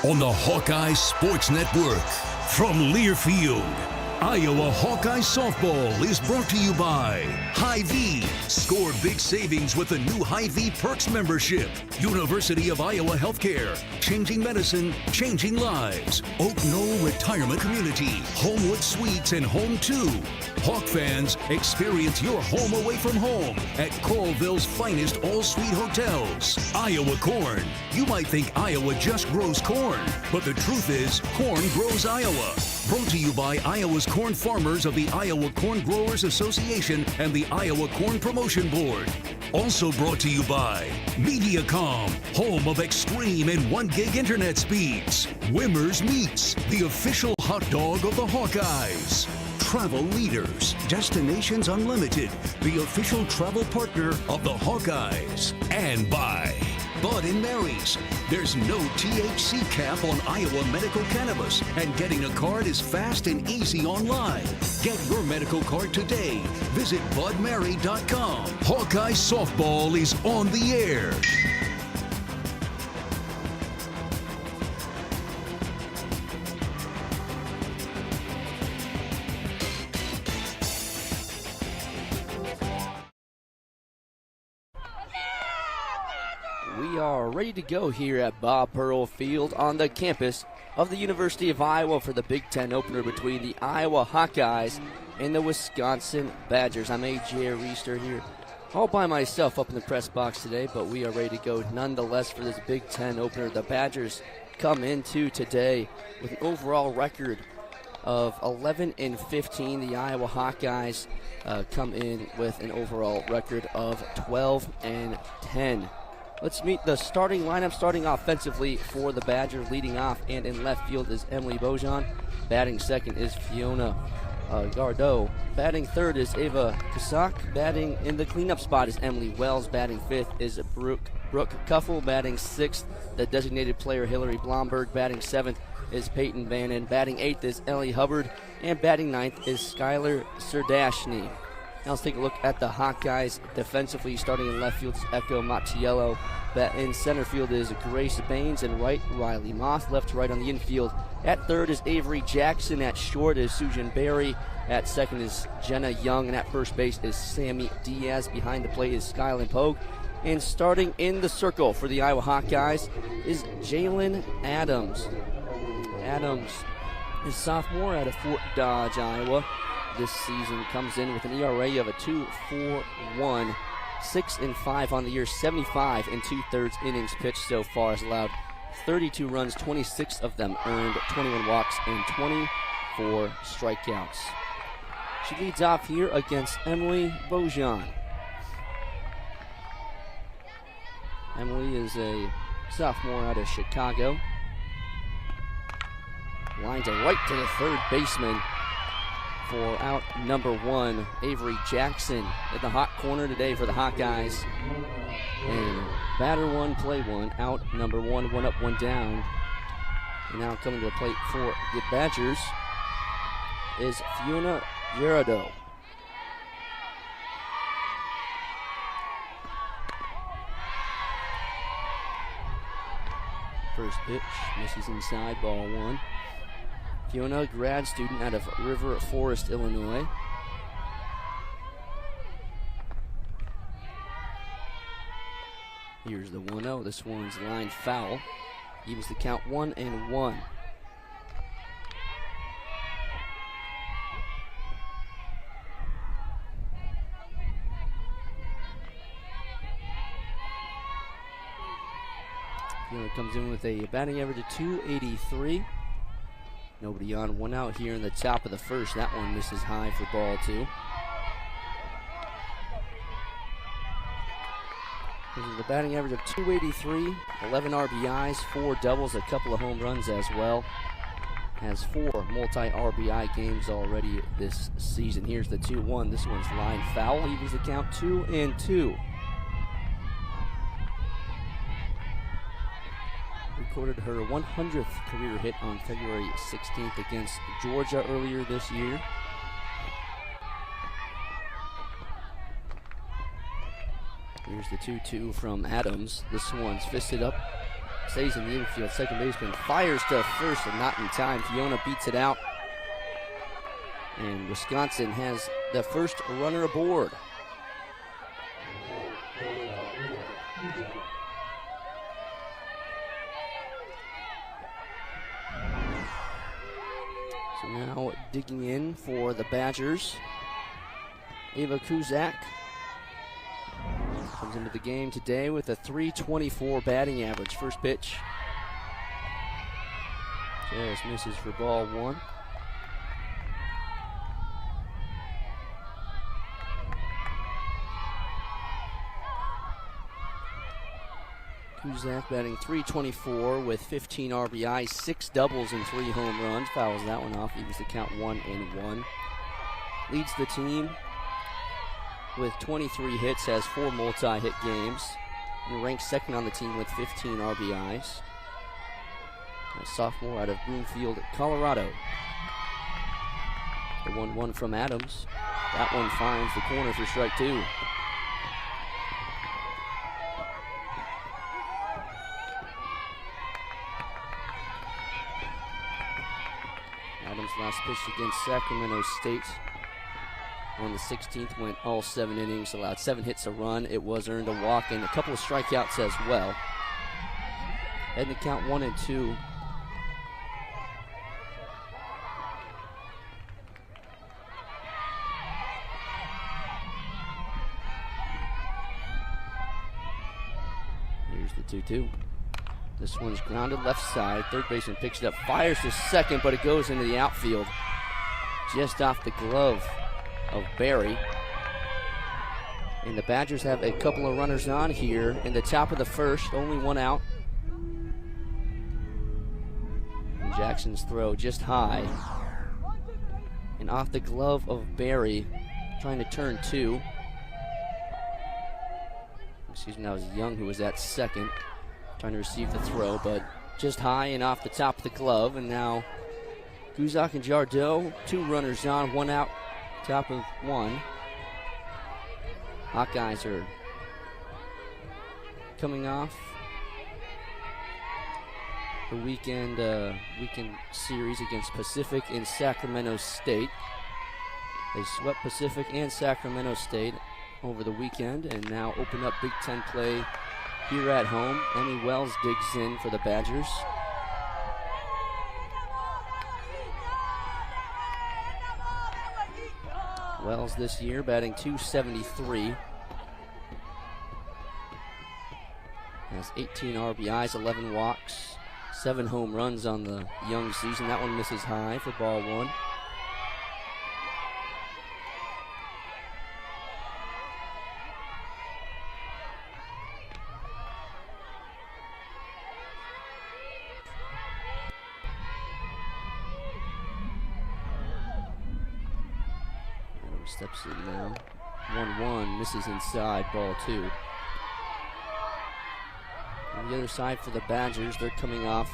on the Hawkeye Sports Network. From Learfield, Iowa Hawkeye Softball is brought to you by Hy-Vee. Score big savings with the new Hy-Vee Perks membership. University of Iowa Healthcare. Changing medicine, changing lives. Oak Knoll Retirement Community. Homewood Suites and Home 2. Hawk fans, experience your home away from home at Coralville's finest all-suite hotels. Iowa Corn. You might think Iowa just grows corn, but the truth is, corn grows Iowa. Brought to you by Iowa's corn farmers of the Iowa Corn Growers Association and the Iowa Corn Promotion Board. Also brought to you by Mediacom, home of extreme and 1 gig internet speeds. Wimmer's Meats, the official hot dog of the Hawkeyes. Travel Leaders, Destinations Unlimited, the official travel partner of the Hawkeyes. And by Bud & Mary's. There's no THC cap on Iowa medical cannabis, and getting a card is fast and easy online. Get your medical card today. Visit budmary.com. Hawkeye Softball is on the air. We are ready to go here at Bob Pearl Field on the campus of the University of Iowa for the Big Ten opener between the Iowa Hawkeyes and the Wisconsin Badgers. I'm A.J. Reister here all by myself up in the press box today, but we are ready to go nonetheless for this Big Ten opener. The Badgers come into today with an overall record of 11-15. The Iowa Hawkeyes come in with an overall record of 12-10. Let's meet the starting lineup. Starting offensively for the Badgers, leading off and in left field is Emily Bojan. Batting second is Fiona Gardeau. Batting third is Ava Kasak. Batting in the cleanup spot is Emily Wells. Batting fifth is Brooke Kuffel. Batting sixth, the designated player Hillary Blomberg. Batting seventh is Peyton Bannon. Batting eighth is Ellie Hubbard. And batting ninth is Skylar Serdashny. Now let's take a look at the Hawkeyes defensively. Starting in left field is Echo Mattiello. In center field is Grace Baines. And right, Riley Moss. Left to right on the infield. At third is Avery Jackson. At short is Susan Berry. At second is Jenna Young. And at first base is Sammy Diaz. Behind the plate is Skyland Pogue. And starting in the circle for the Iowa Hawkeyes is Jalen Adams. Adams is sophomore out of Fort Dodge, Iowa. This season comes in with an ERA of a 2.41, 6-5 on the year, 75 2/3 innings pitched so far. Has allowed 32 runs, 26 of them earned, 21 walks, and 24 strikeouts. She leads off here against Emily Bojan. Emily is a sophomore out of Chicago. Lines it right to the third baseman for out number one, Avery Jackson in the hot corner today for the Hawkeyes. And batter one, play one, out number one up, one down. And now coming to the plate for the Badgers is Fiona Gerardo. First pitch, misses inside, ball one. Fiona, grad student out of River Forest, Illinois. Here's the 1-0. This one's line foul. Evens the count 1-1. Fiona comes in with a batting average of .283. Nobody on, one out here in the top of the first. That one misses high for ball two. This is the batting average of .283, 11 RBIs, 4 doubles, a couple of home runs as well. Has 4 multi-RBI games already this season. Here's the 2-1. This one's line foul. Evens the count 2-2. Recorded her 100th career hit on February 16th against Georgia earlier this year. Here's the 2-2 from Adams. This one's fisted up stays in the infield. Second baseman fires to first and not in time. Fiona beats it out. And Wisconsin has the first runner aboard. So now digging in for the Badgers, Ava Kuzak comes into the game today with a .324 batting average. First pitch just misses for ball one. Kuzak batting .324 with 15 RBIs, 6 doubles and 3 home runs. Fouls that one off, evens the count 1-1. Leads the team with 23 hits, has 4 multi-hit games, and ranks second on the team with 15 RBIs. A sophomore out of Broomfield, Colorado. The 1-1 from Adams. That one finds the corner for strike 2. Adams' last pitch against Sacramento State on the 16th went all 7 innings, allowed 7 hits, a run. It was earned a walk and a couple of strikeouts as well. Heading to count 1-2. Here's the 2-2. This one's grounded left side. Third baseman picks it up, fires to second, but it goes into the outfield. Just off the glove of Barry. And the Badgers have a couple of runners on here in the top of the first, only 1 out. And Jackson's throw just high. And off the glove of Barry, trying to turn 2. Excuse me, that was Young who was at second, trying to receive the throw, but just high and off the top of the glove. And now Guzak and Jardot, 2 runners on, 1 out, top of 1. Hawkeyes are coming off the weekend series against Pacific and Sacramento State. They swept Pacific and Sacramento State over the weekend and now open up Big Ten play here at home. Emmy Wells digs in for the Badgers. Wells this year batting .273. Has 18 RBIs, 11 walks, 7 home runs on the young season. That one misses high for ball 1. Steps in now. 1-1, misses inside, ball 2. On the other side for the Badgers, they're coming off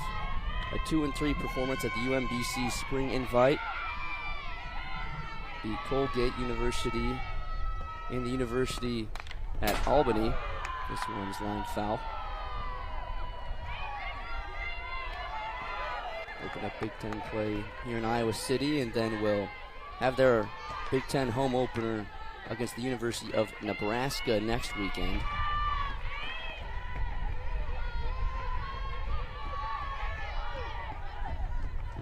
a 2-3 performance at the UMBC Spring Invite. The Colgate University and the University at Albany. This one's line foul. Open up Big Ten play here in Iowa City, and then we'll have their Big Ten home opener against the University of Nebraska next weekend.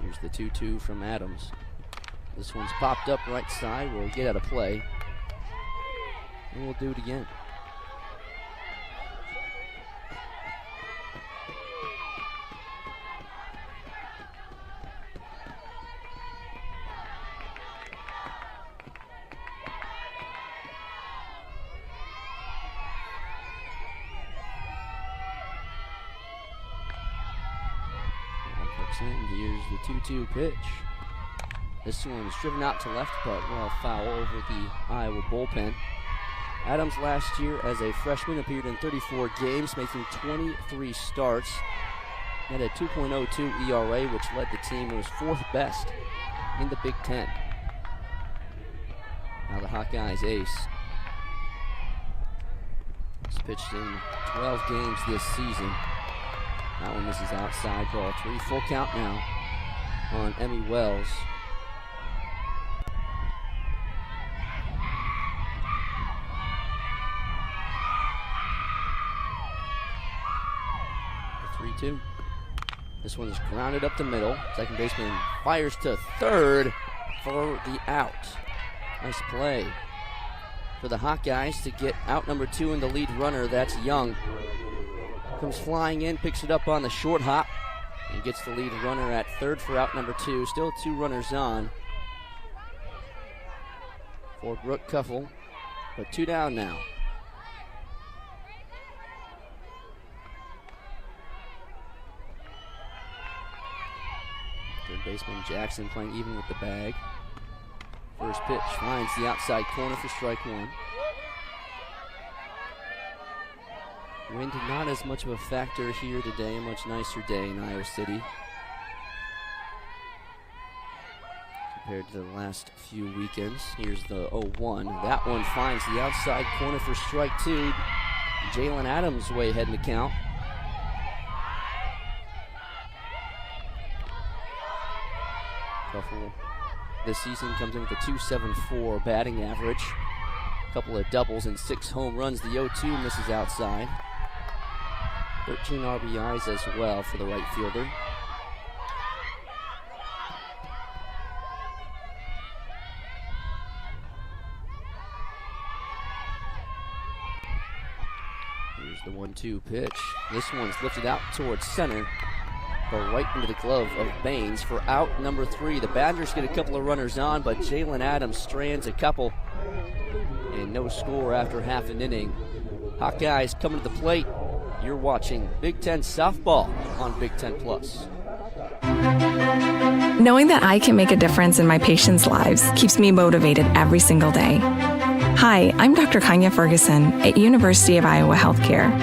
Here's the 2-2 from Adams. This one's popped up right side. We'll get out of play. And we'll do it again. Here's the 2-2 pitch. This one's driven out to left, but well, foul over the Iowa bullpen. Adams last year as a freshman appeared in 34 games, making 23 starts. Had a 2.02 ERA, which led the team. It was 4th best in the Big Ten. Now the Hawkeyes ace. He's pitched in 12 games this season. That one misses outside ball. 3 full count now on Emmy Wells. The 3-2. This one is grounded up the middle. Second baseman fires to third for the out. Nice play for the Hawkeyes to get out number 2 in the lead runner. That's Young. Comes flying in, picks it up on the short hop, and gets the lead runner at third for out number 2. Still 2 runners on for Brooke Cuffle, but 2 down now. Third baseman Jackson playing even with the bag. First pitch finds the outside corner for strike 1. Wind not as much of a factor here today. A much nicer day in Iowa City compared to the last few weekends. Here's the 0-1. That one finds the outside corner for strike 2. Jalen Adams way ahead in the count. Cuffle this season comes in with a .274 batting average. A couple of doubles and 6 home runs. The 0-2 misses outside. 13 RBIs as well for the right fielder. Here's the 1-2 pitch. This one's lifted out towards center, but right into the glove of Baines for out number 3. The Badgers get a couple of runners on, but Jalen Adams strands a couple, and no score after half an inning. Hawkeyes coming to the plate. You're watching Big Ten softball on Big Ten Plus. Knowing that I can make a difference in my patients' lives keeps me motivated every single day. Hi, I'm Dr. Kanya Ferguson at University of Iowa Healthcare.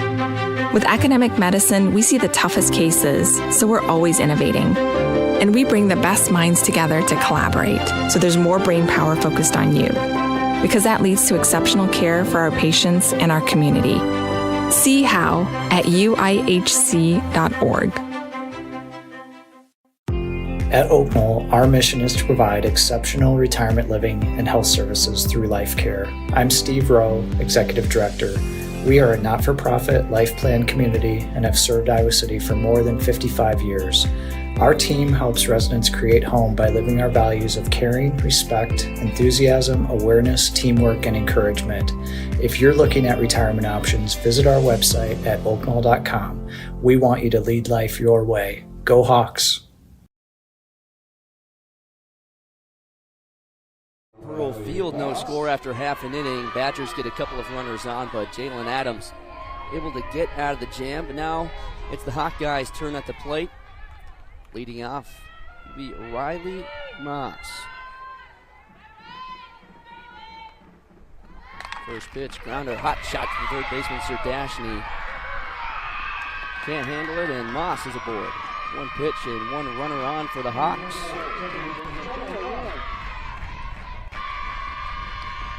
With academic medicine, we see the toughest cases, so we're always innovating. And we bring the best minds together to collaborate, so there's more brain power focused on you. Because that leads to exceptional care for our patients and our community. See how at uihc.org. At Oak Knoll, our mission is to provide exceptional retirement living and health services through life care. I'm Steve Rowe, Executive Director. We are a not-for-profit life plan community and have served Iowa City for more than 55 years. Our team helps residents create home by living our values of caring, respect, enthusiasm, awareness, teamwork, and encouragement. If you're looking at retirement options, visit our website at oaknoll.com. We want you to lead life your way. Go Hawks! Pearl Field, no score after half an inning. Badgers get a couple of runners on, but Jalen Adams able to get out of the jam. But now it's the Hawkeyes' turn at the plate. Leading off will be Riley Moss. First pitch, grounder, hot shot from third baseman Sir Dashney. Can't handle it, and Moss is aboard. 1 pitch and 1 runner on for the Hawks.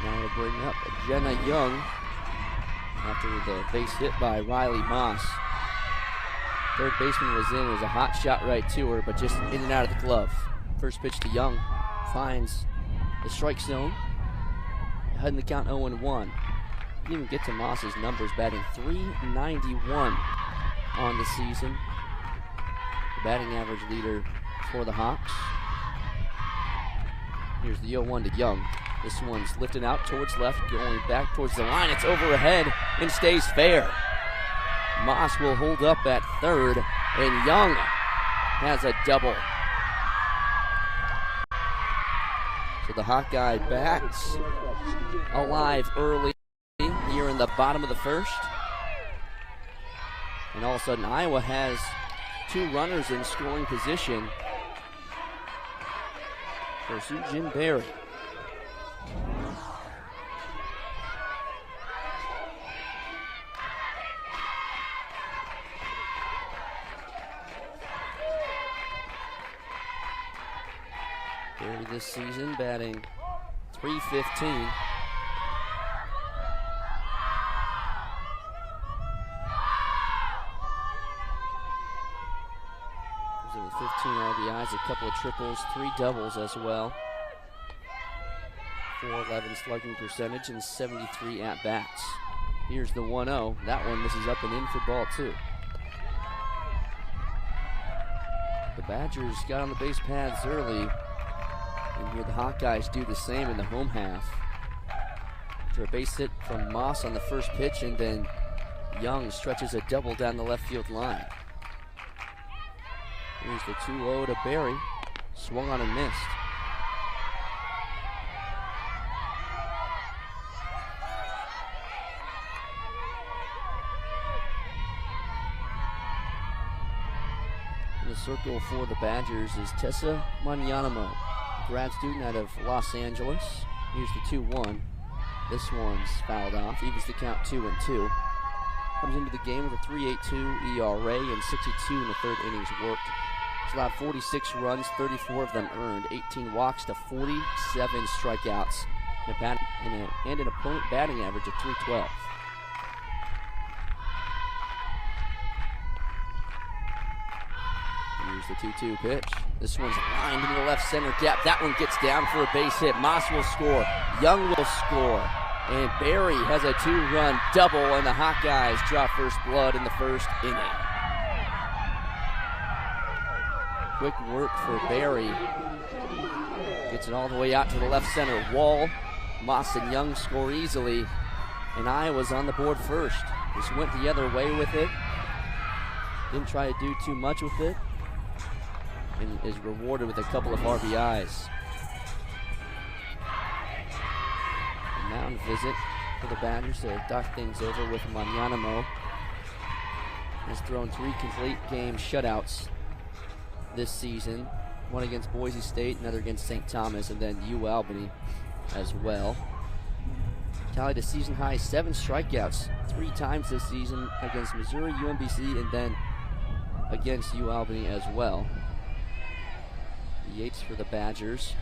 Now to bring up Jenna Young after the base hit by Riley Moss. Third baseman was in. It was a hot shot right to her, but just in and out of the glove. First pitch to Young. Finds the strike zone. Ahead in the count 0-1. Didn't even get to Moss's numbers, batting .391 on the season. The batting average leader for the Hawks. Here's the 0-1 to Young. This one's lifted out towards left, going back towards the line. It's overhead and stays fair. Moss will hold up at third, and Young has a double. So the Hawkeye bats alive early here in the bottom of the first. And all of a sudden, Iowa has 2 runners in scoring position for Sujin Berry. Berry this season batting .315. Comes in with 15 RBIs, a couple of triples, 3 doubles as well. 411 slugging percentage and 73 at-bats. Here's the 1-0. That one misses up and in for ball 2. The Badgers got on the base paths early, and here the Hawkeyes do the same in the home half. After a base hit from Moss on the first pitch, and then Young stretches a double down the left field line. Here's the 2-0 to Barry. Swung on and missed. In the circle for the Badgers is Tessa Manyanamo, grad student out of Los Angeles. Here's the 2-1. This one's fouled off, evens the count 2-2. Comes into the game with a 3.82 ERA and 62 in the third innings worked. He's allowed 46 runs, 34 of them earned, 18 walks to 47 strikeouts, and an opponent batting average of .312. Here's the 2-2 pitch. This one's lined into the left center gap. That one gets down for a base hit. Moss will score. Young will score. And Barry has a 2-run double, and the Hawkeyes draw first blood in the first inning. Quick work for Barry. Gets it all the way out to the left center wall. Moss and Young score easily, and Iowa's on the board first. Just went the other way with it. Didn't try to do too much with it, and is rewarded with a couple of RBIs. A mound visit for the Badgers to talk things over with Manyanamo. Has thrown 3 complete game shutouts this season. One against Boise State, another against St. Thomas, and then UAlbany as well. Tallied a season high 7 strikeouts 3 times this season against Missouri, UMBC, and then against UAlbany as well. Yates for the Badgers.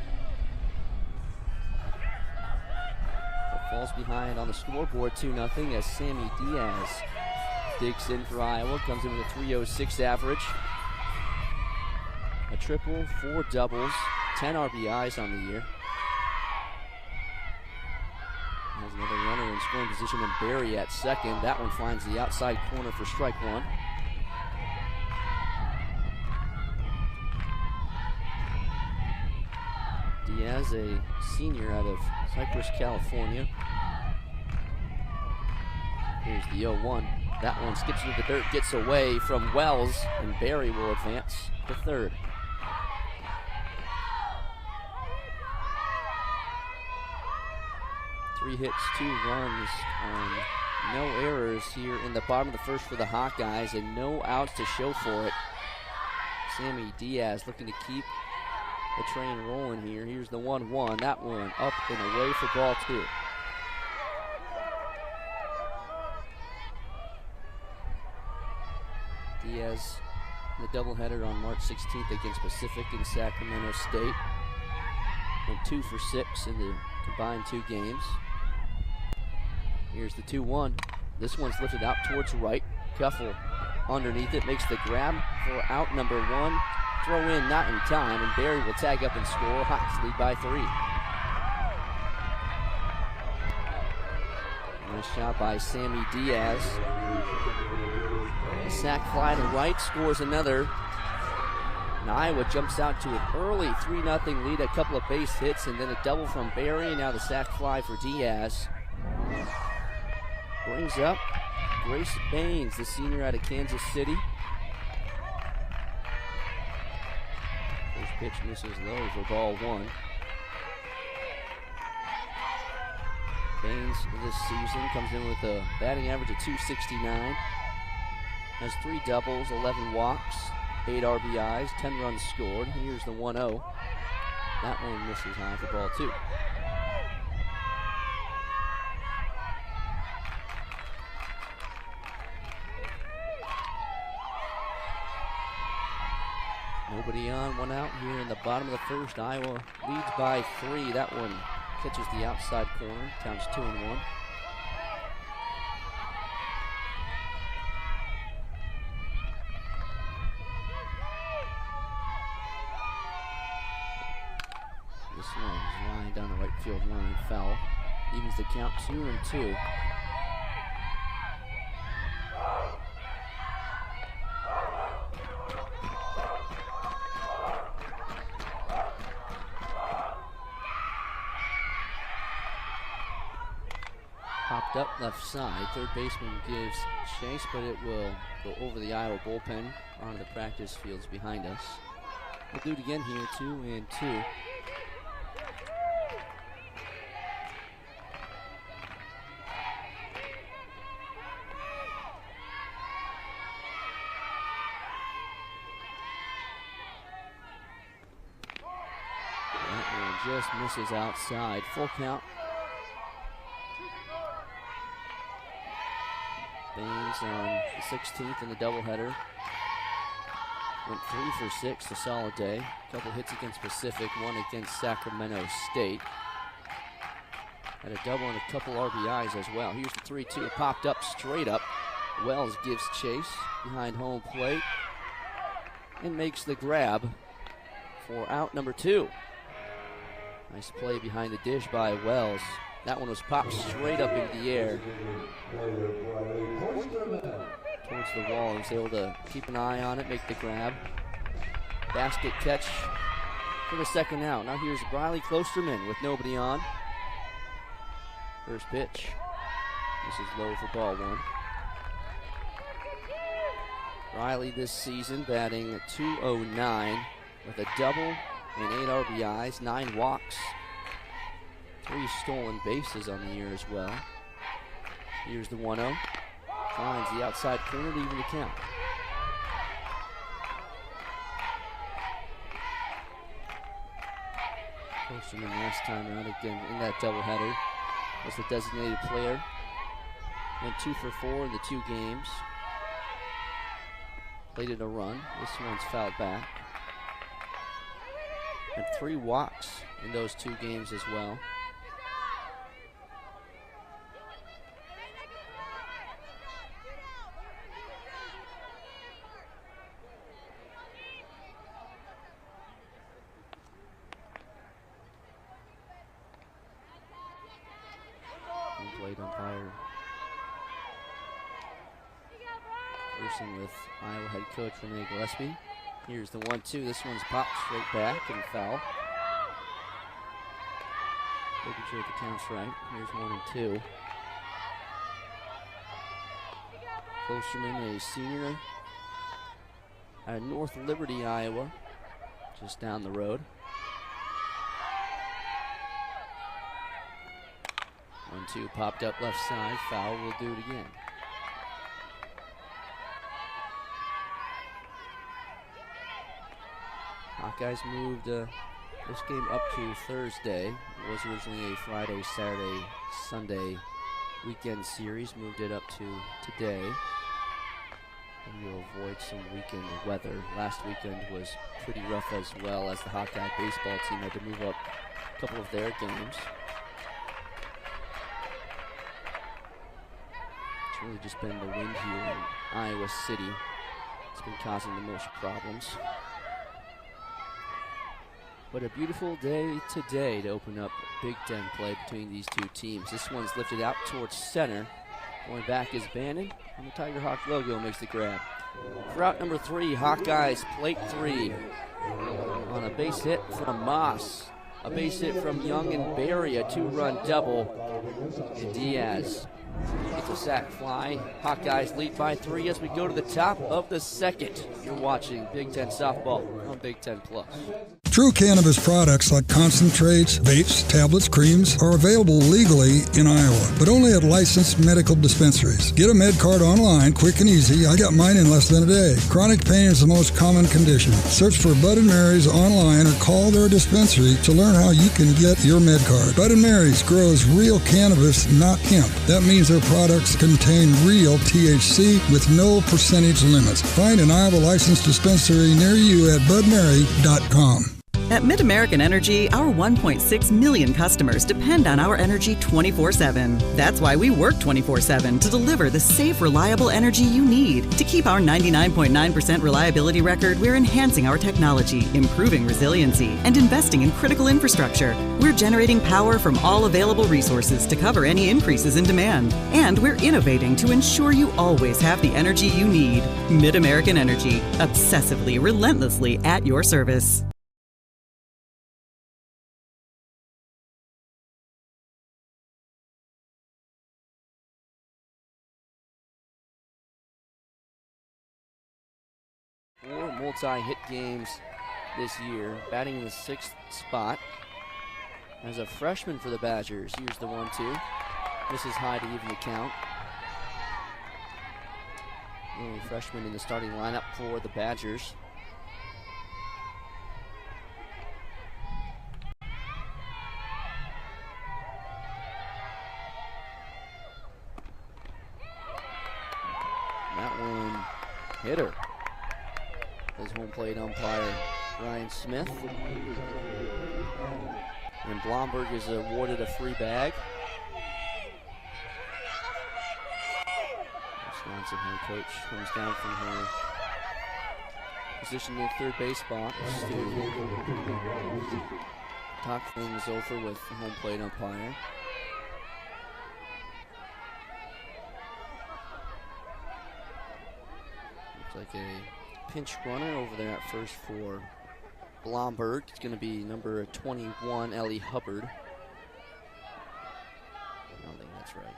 But falls behind on the scoreboard 2-0 as Sammy Diaz digs in for Iowa. Comes in with a 3.06 average. A triple, 4 doubles, 10 RBIs on the year. Has another runner in scoring position and Barry at second. That one finds the outside corner for strike 1. Diaz, a senior out of Cypress, California. Here's the 0-1. That one skips into the dirt, gets away from Wells, and Barry will advance to third. Three hits, 2 runs, no errors here in the bottom of the first for the Hawkeyes, and no outs to show for it. Sammy Diaz looking to keep the train rolling here. Here's the 1-1. That one up and away for ball 2. Diaz, the doubleheader on March 16th against Pacific and Sacramento State. Went 2 for 6 in the combined 2 games. Here's the 2-1. This one's lifted out towards right. Kuffel underneath it, makes the grab for out number 1. Throw in not in time, and Barry will tag up and score. Hawks lead by 3. Nice shot by Sammy Diaz. A sac fly to right, scores another. And Iowa jumps out to an early 3-0 lead, a couple of base hits, and then a double from Barry, and now the sac fly for Diaz. Brings up Grace Baines, the senior out of Kansas City. First pitch misses low for ball 1. Baines this season comes in with a batting average of .269. Has 3 doubles, 11 walks, 8 RBIs, 10 runs scored. Here's the 1-0. That one misses high for ball 2. Nobody on, 1 out here in the bottom of the first. Iowa leads by 3. That one catches the outside corner, counts 2-1. This one's lying down the right field line. Foul. Evens the count 2-2. Popped up left side. Third baseman gives chase, but it will go over the Iowa bullpen onto the practice fields behind us. We'll do it again here, 2-2. That one just misses outside. Full count. Baines on the 16th in the doubleheader. Went 3 for 6, a solid day. A couple hits against Pacific, one against Sacramento State. Had a double and a couple RBIs as well. Here's the 3-2, popped up straight up. Wells gives chase behind home plate and makes the grab for out number 2. Nice play behind the dish by Wells. That one was popped straight up into the air towards the wall. He was able to keep an eye on it, make the grab. Basket catch for the second out. Now here's Riley Klosterman with nobody on. First pitch. This is low for ball 1. Riley this season batting .209 with a double and 8 RBIs, 9 walks. 3 stolen bases on the year as well. Here's the 1-0. Finds the outside corner to even the count. Klosterman last time around again in that doubleheader was the designated player. Went 2 for 4 in the 2 games. Plated a run. This one's fouled back. And 3 walks in those 2 games as well. Plate umpire conversing with Iowa head coach Renee Gillespie. Here's the 1-2. This one's popped straight back and foul. Making sure the count's right. Here's 1 and 2. Klosterman, a senior at North Liberty, Iowa, just down the road. 1-2 popped up left side. Foul. Will do it again. Hawkeyes moved this game up to Thursday. It was originally a Friday, Saturday, Sunday weekend series. Moved it up to today. And we'll avoid some weekend weather. Last weekend was pretty rough as well, as the Hawkeye baseball team had to move up a couple of their games. It's really just been the wind here in Iowa City. It's been causing the most problems. But a beautiful day today to open up Big Ten play between these 2 teams. This one's lifted out towards center. Going back is Bannon, and the Tiger Hawk logo makes the grab. For out number 3, Hawkeyes plate 3 on a base hit from Moss. A base hit from Young and Barry, a 2-run double. And Diaz gets a sac fly. Hawkeyes lead by 3 as we go to the top of the second. You're watching Big Ten softball on Big Ten Plus. True cannabis products like concentrates, vapes, tablets, creams are available legally in Iowa, but only at licensed medical dispensaries. Get a med card online, quick and easy. I got mine in less than a day. Chronic pain is the most common condition. Search for Bud & Mary's online or call their dispensary to learn how you can get your med card. Bud & Mary's grows real cannabis, not hemp. That means their products contain real THC with no percentage limits. Find an Iowa licensed dispensary near you at budmary.com. At MidAmerican Energy, our 1.6 million customers depend on our energy 24/7. That's why we work 24/7 to deliver the safe, reliable energy you need. To keep our 99.9% reliability record, we're enhancing our technology, improving resiliency, and investing in critical infrastructure. We're generating power from all available resources to cover any increases in demand. And we're innovating to ensure you always have the energy you need. MidAmerican Energy, obsessively, relentlessly at your service. Four multi-hit games this year, batting in the 6th spot. As a freshman for the Badgers, here's the 1-2. This is high to even the count. The only freshman in the starting lineup for the Badgers. That one hit her. As home plate umpire Ryan Smith. And Blomberg is awarded a free bag. Wisconsin head coach comes down from her position in the third base box to talk things over with the home plate umpire. Looks like a pinch runner over there at first for Blomberg. It's going to be number 21, Ellie Hubbard. I don't think that's right.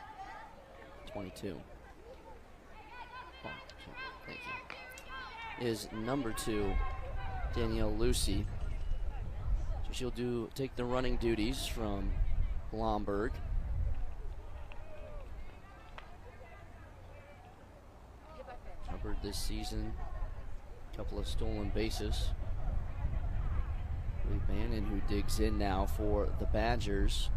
22. Oh, thank you. Is number 2, Danielle Lucy. So she'll take the running duties from Blomberg. Hubbard this season, a couple of stolen bases. Lee Bannon, who digs in now for the Badgers.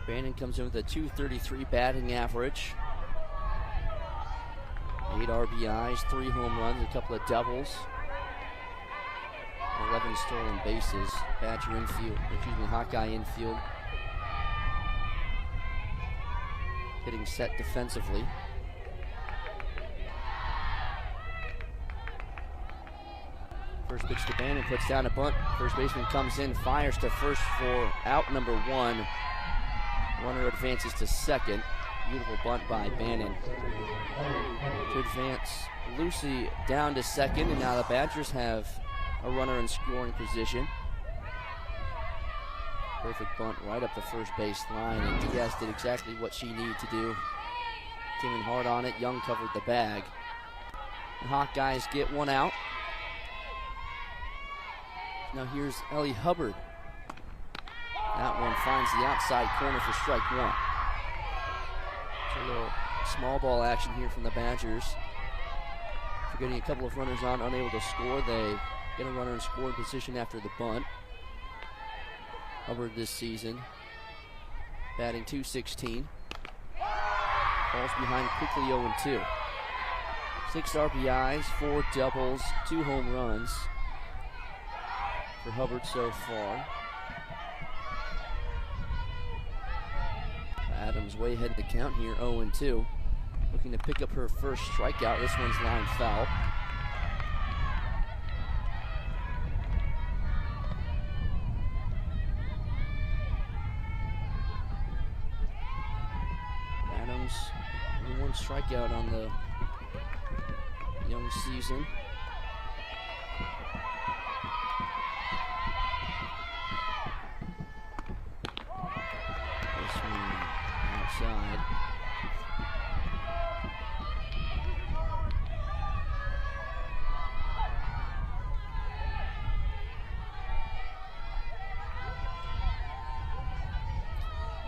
Bannon comes in with a .233 batting average. 8 RBIs, 3 home runs, a couple of doubles. 11 stolen bases. Badger infield, Hawkeye infield. Getting set defensively. First pitch to Bannon, puts down a bunt. First baseman comes in, fires to first for out number 1. Runner advances to second. Beautiful bunt by Bannon. To advance Lucy down to second, and now the Badgers have a runner in scoring position. Perfect bunt right up the first base line, and Diaz did exactly what she needed to do. Came in hard on it. Young covered the bag. The Hawkeyes get one out. Now here's Ellie Hubbard. That one finds the outside corner for strike 1. So a little small ball action here from the Badgers. For getting a couple of runners on, unable to score. They get a runner in scoring position after the bunt. Hubbard this season, batting .216. Falls behind quickly 0-2. 6 RBIs, 4 doubles, 2 home runs for Hubbard so far. Adams way ahead of the count here, 0-2. Looking to pick up her first strikeout. This one's line foul. Adams, only 1 strikeout on the young season. This one outside.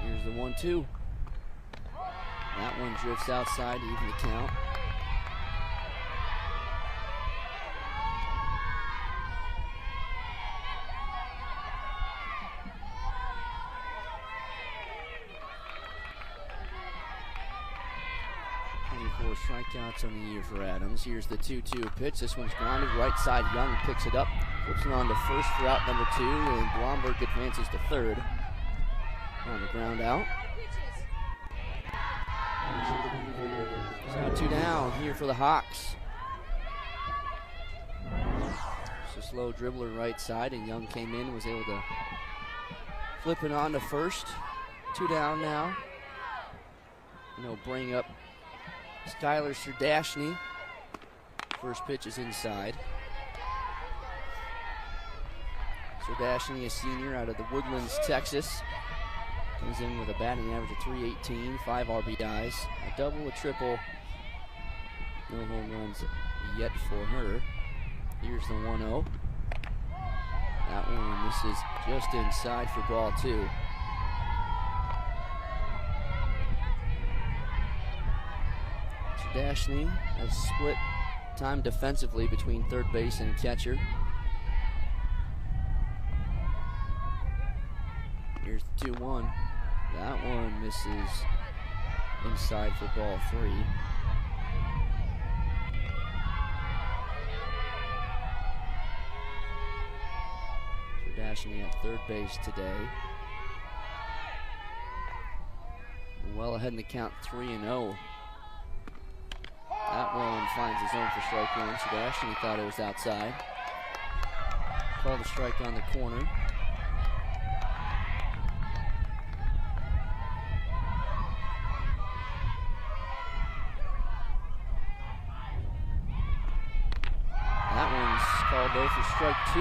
Here's the 1-2. That one drifts outside to even the count. 4 strikeouts on the year for Adams. Here's the 2-2 pitch. This one's grounded right side. Young picks it up, flips it on to first for out number 2, and Blomberg advances to third on the ground out. So 2 down here for the Hawks. Just a slow dribbler right side, and Young came in and was able to flip it on to first. 2 down now. And they'll bring up Skylar Serdashny. First pitch is inside. Serdashny, a senior out of the Woodlands, Texas. Comes in with a batting average of .318, 5 RBIs, a double, a triple. No home runs yet for her. Here's the 1-0. That one misses just inside for ball 2. Serdashny has split time defensively between third base and catcher. Here's the 2-1. That one misses inside for ball 3. Serdashny at third base today. Well ahead in the count, 3-0. That one finds his own for strike 1. Serdashny thought it was outside. Called a strike on the corner. That one's called though for strike 2.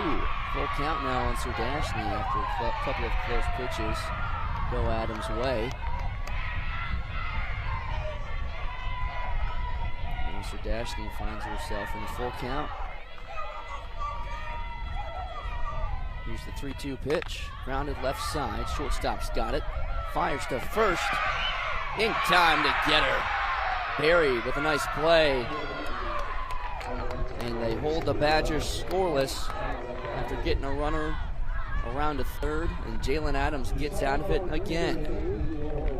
Full count now on Serdashny after a couple of close pitches go Adams' way. And Serdashny finds herself in a full count. Here's the 3-2 pitch. Grounded left side. Shortstop's got it. Fires to first. In time to get her. Barry with a nice play. And they hold the Badgers scoreless after getting a runner around to third, and Jalen Adams gets out of it again.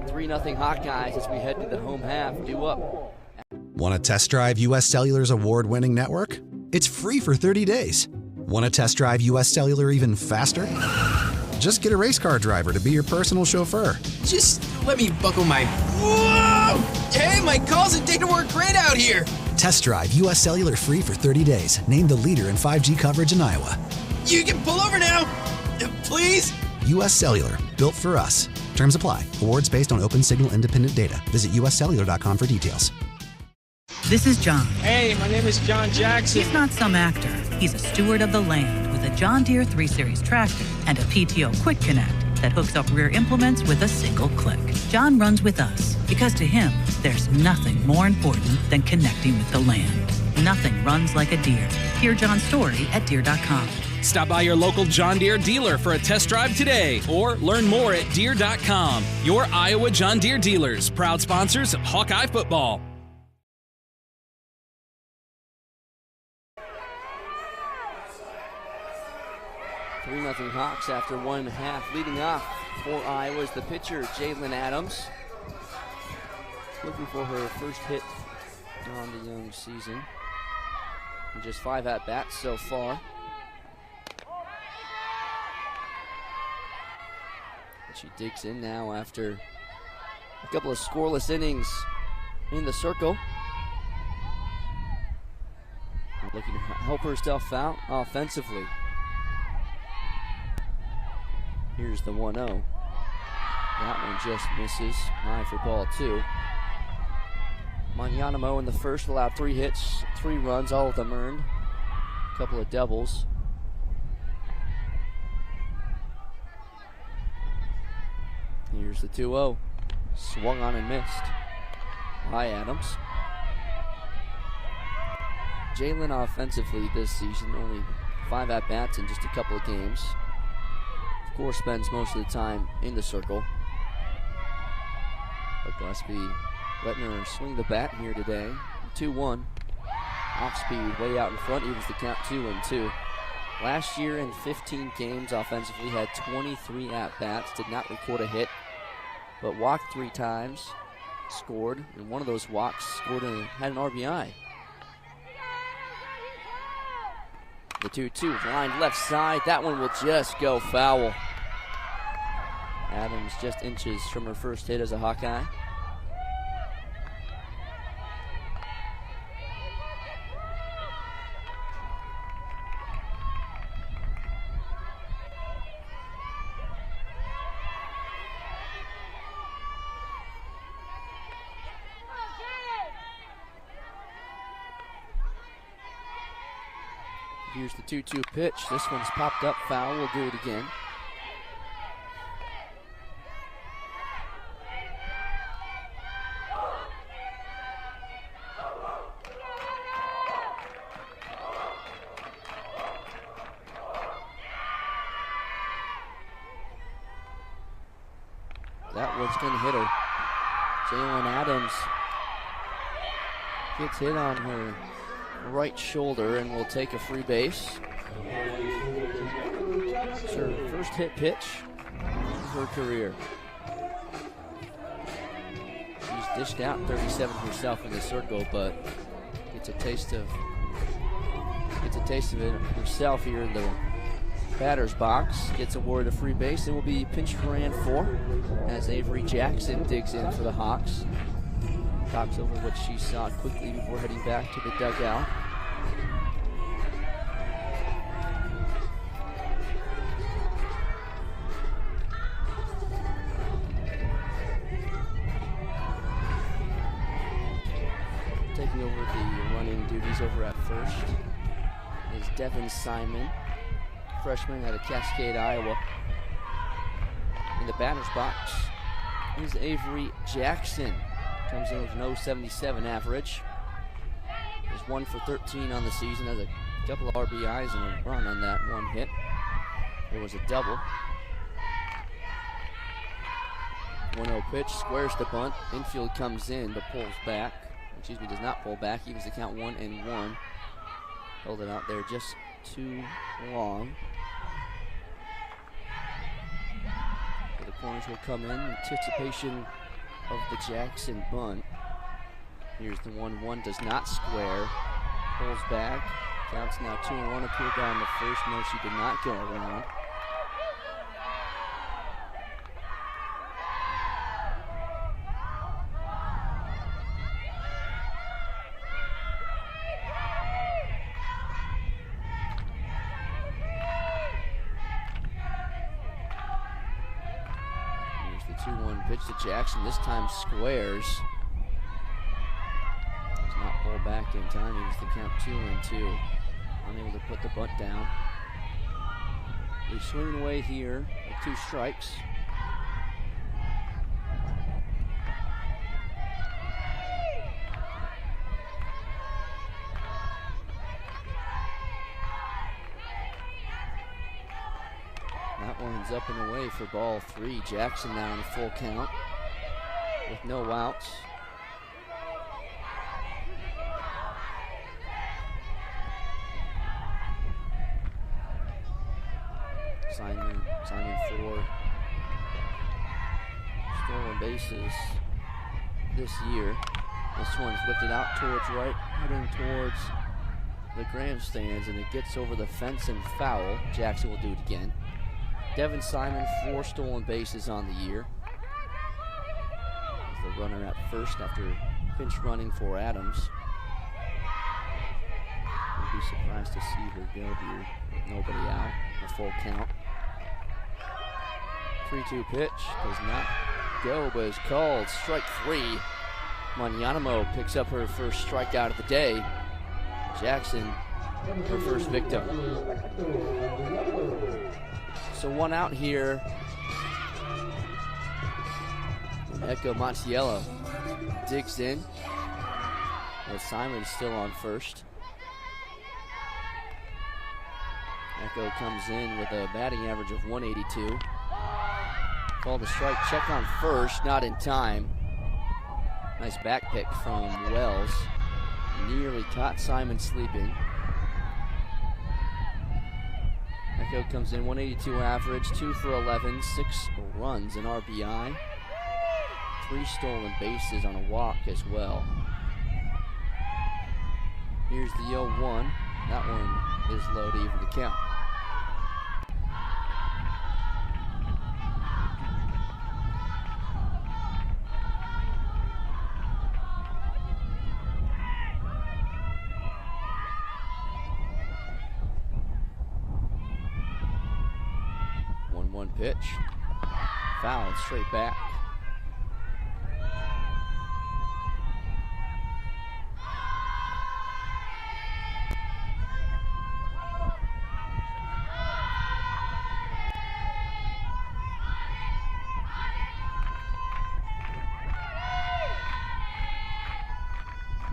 3-0 Hawkeyes as we head to the home half. Due up. Want to test drive U.S. Cellular's award-winning network? It's free for 30 days. Want to test drive U.S. Cellular even faster? Just get a race car driver to be your personal chauffeur. Just let me buckle my... Whoa! Hey, my calls and data work great out here! Test drive U.S. Cellular free for 30 days. Named the leader in 5G coverage in Iowa. You can pull over now! Please? U.S. Cellular. Built for us. Terms apply. Awards based on open signal independent data. Visit uscellular.com for details. This is John. Hey, my name is John Jackson. He's not some actor. He's a steward of the land with a John Deere 3 Series tractor and a PTO Quick Connect that hooks up rear implements with a single click. John runs with us because to him, there's nothing more important than connecting with the land. Nothing runs like a Deere. Hear John's story at Deere.com. Stop by your local John Deere dealer for a test drive today or learn more at Deere.com. Your Iowa John Deere dealers, proud sponsors of Hawkeye football. Nothing Hawks after 1.5. Leading off for Iowa is the pitcher, Jalen Adams. Looking for her first hit on the young season. And just 5 at-bats so far. And she digs in now after a couple of scoreless innings in the circle. Looking to help herself out offensively. Here's the 1-0. That one just misses. High for ball 2. Manyanamo in the first allowed 3 hits, 3 runs, all of them earned. A couple of doubles. Here's the 2-0. Swung on and missed. By Adams. Jalen offensively this season, only 5 at-bats in just a couple of games. Of course, spends most of the time in the circle. But Gillespie letting her swing the bat here today. 2-1. Off speed, way out in front, evens the count 2-2. Last year in 15 games offensively, had 23 at-bats, did not record a hit, but walked 3 times. scored, and one of those walks scored and had an RBI. The 2-2 lined left side. That one will just go foul. Adams just inches from her first hit as a Hawkeye. Here's the 2-2 pitch. This one's popped up foul. We'll do it again. That one's going to hit her. Jalen Adams gets hit on her right shoulder and will take a free base. It's her first hit pitch of her career. She's dished out 37 herself in the circle, but gets a taste of it herself here in the batter's box. Gets awarded a free base. It will be pinch ran 4 as Avery Jackson digs in for the Hawks. Talks over what she saw quickly before heading back to the dugout. Taking over the running duties over at first is Devin Simon, freshman out of Cascade, Iowa. In the batter's box is Avery Jackson. Comes in with an .077 average. Is 1 for 13 on the season. Has a couple of RBIs and a run on that one hit. There was a double. 1-0 pitch, squares the bunt. Infield comes in but pulls back. Excuse me, does not pull back. Evens the count 1-1. Held it out there just too long. So the corners will come in anticipation of the Jackson bunt. Here's the 1-1, does not square. Pulls back. Counts now 2-1. Appeared down the first. No, she did not go around. Here's the 2-1 pitch to Jackson. This time squares. Does not pull back in time. He was the count 2-2. Unable to put the bunt down. He's swinging away here with 2 strikes. That one's up and away for ball 3. Jackson now in a full count with no outs. Simon 4 stolen bases this year. This one's lifted out towards right, heading towards the grandstands, and it gets over the fence and foul. Jackson will do it again. Devin Simon, 4 stolen bases on the year. As the runner at first after pinch running for Adams. Would be surprised to see her go here with nobody out. A full count. 3-2 pitch does not go, but is called strike 3. Manyanamo picks up her first strikeout of the day. Jackson, her first victim. So 1 out here. Echo Montiello digs in. With Simon still on first. Echo comes in with a batting average of 182. Called a strike, check on first, not in time. Nice back pick from Wells. Nearly caught Simon sleeping. Echo comes in, 182 average, 2 for 11, 6 runs, an RBI. 3 stolen bases on a walk as well. Here's the 0-1. That one is low to even the count. Pitch. Foul straight back.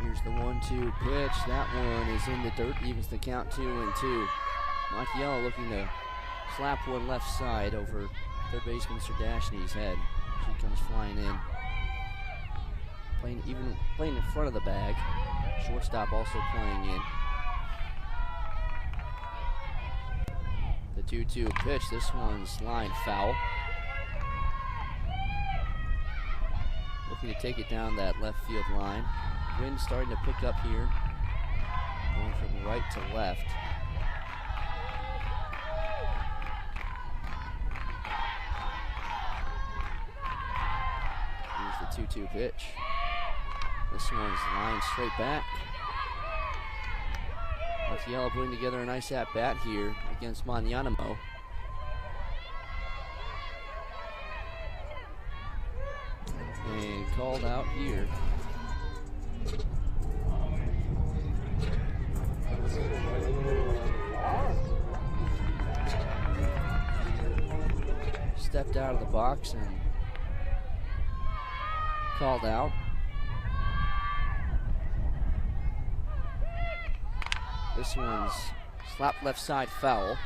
Here's the 1-2 pitch. That one is in the dirt, evens the count 2-2. Montiel looking to slap one left side over third baseman Sardashny's head. She comes flying in. Playing in front of the bag. Shortstop also playing in. The 2-2 pitch. This one's line foul. Looking to take it down that left field line. Wind starting to pick up here. Going from right to left. Here's the 2-2 pitch. This one's lined straight back. Montiel putting together a nice at-bat here against Magnanimo. And called out here. Stepped out of the box and called out. This one's slap left side foul.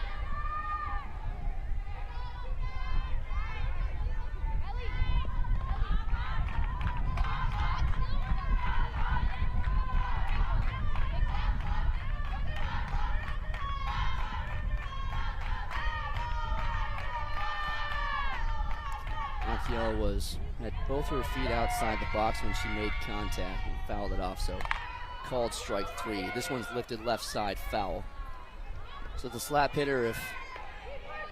Montiel had both her feet outside the box when she made contact and fouled it off, so called strike 3. This one's lifted left side foul. So the slap hitter, if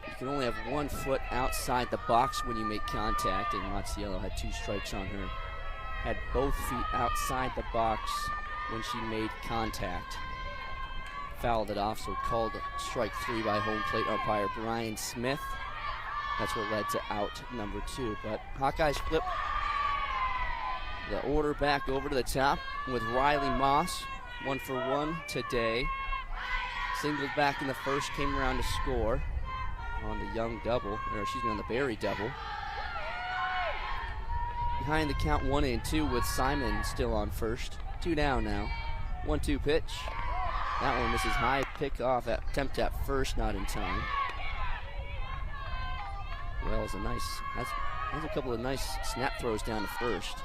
you can only have 1 foot outside the box when you make contact, and Montiel had 2 strikes on her, had both feet outside the box when she made contact. Fouled it off, so called strike 3 by home plate umpire Brian Smith. That's what led to out number 2. But Hawkeyes flip the order back over to the top with Riley Moss, 1 for 1 today. Singled back in the first, came around to score on the Young double, or excuse me, on the Berry double. Behind the count 1-2 with Simon still on first. 2 down now. 1-2 pitch. That one misses high. Pick off attempt at first, not in time. Well, it's a nice, has a couple of nice snap throws down to first.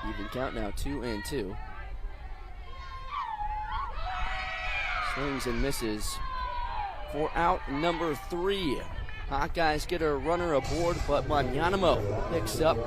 Even count now, 2-2. Swings and misses for out number 3. Hawkeyes get a runner aboard, but Magnanimo picks up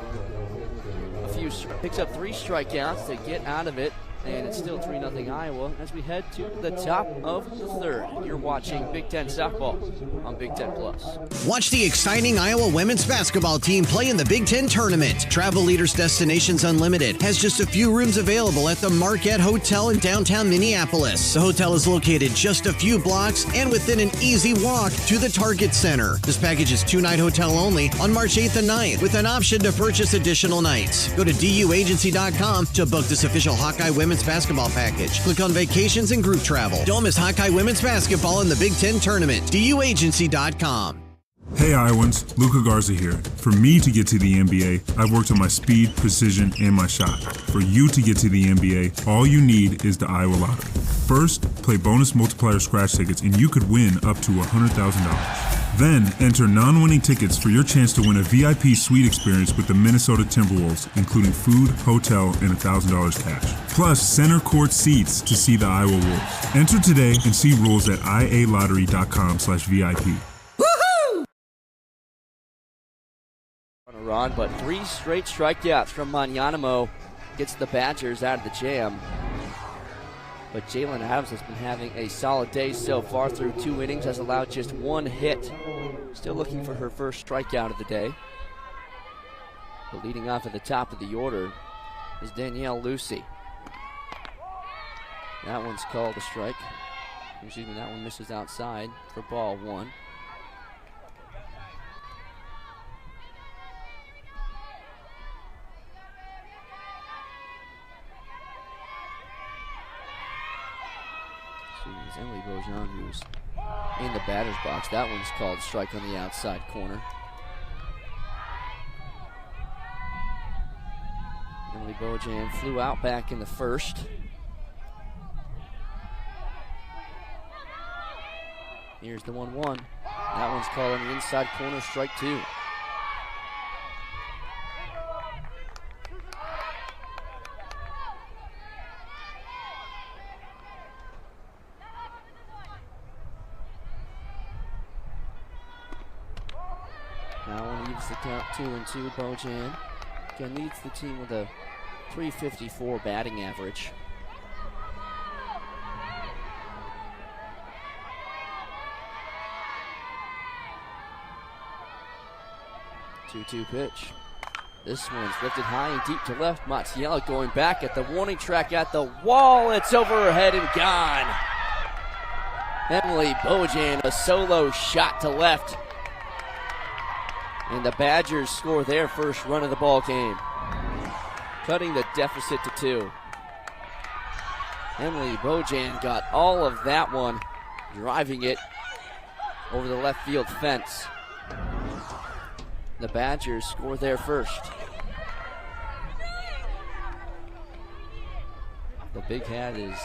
3 strikeouts to get out of it. And it's still 3-0 Iowa as we head to the top of the 3rd. You're watching Big Ten Softball on Big Ten Plus. Watch the exciting Iowa women's basketball team play in the Big Ten Tournament. Travel Leaders Destinations Unlimited has just a few rooms available at the Marquette Hotel in downtown Minneapolis. The hotel is located just a few blocks and within an easy walk to the Target Center. This package is 2-night hotel only on March 8th and 9th with an option to purchase additional nights. Go to duagency.com to book this official Hawkeye women's basketball package. Click on vacations and group travel. Don't miss Hawkeye women's basketball in the Big Ten Tournament. duagency.com. Hey Iowans, Luka Garza here. For me to get to the NBA, I've worked on my speed, precision, and my shot. For you to get to the NBA, all you need is the Iowa Lottery. First, play bonus multiplier scratch tickets and you could win up to $100,000. Then, enter non-winning tickets for your chance to win a VIP suite experience with the Minnesota Timberwolves, including food, hotel, and $1,000 cash. Plus, center court seats to see the Iowa Wolves. Enter today and see rules at ialottery.com/VIP. Run, but 3 straight strikeouts from Magnanimo gets the Badgers out of the jam. But Jalen Adams has been having a solid day so far through 2 innings, has allowed just 1 hit. Still looking for her first strikeout of the day. But leading off at the top of the order is Danielle Lucy. That one's called a strike. Excuse me, that one misses outside for ball 1. Emily Beaujean, who's in the batter's box. That one's called strike on the outside corner. Emily Beaujean flew out back in the first. Here's the 1-1. That one's called on the inside corner, strike 2. The count 2-2. Beaujean again leads the team with a .354 batting average. Two pitch. This one's lifted high and deep to left. Mattiella going back at the warning track at the wall. It's over her head and gone. Emily Beaujean, a solo shot to left. And the Badgers score their first run of the ball game, cutting the deficit to 2. Emily Beaujean got all of that one, driving it over the left field fence. The Badgers score their first. The big hat is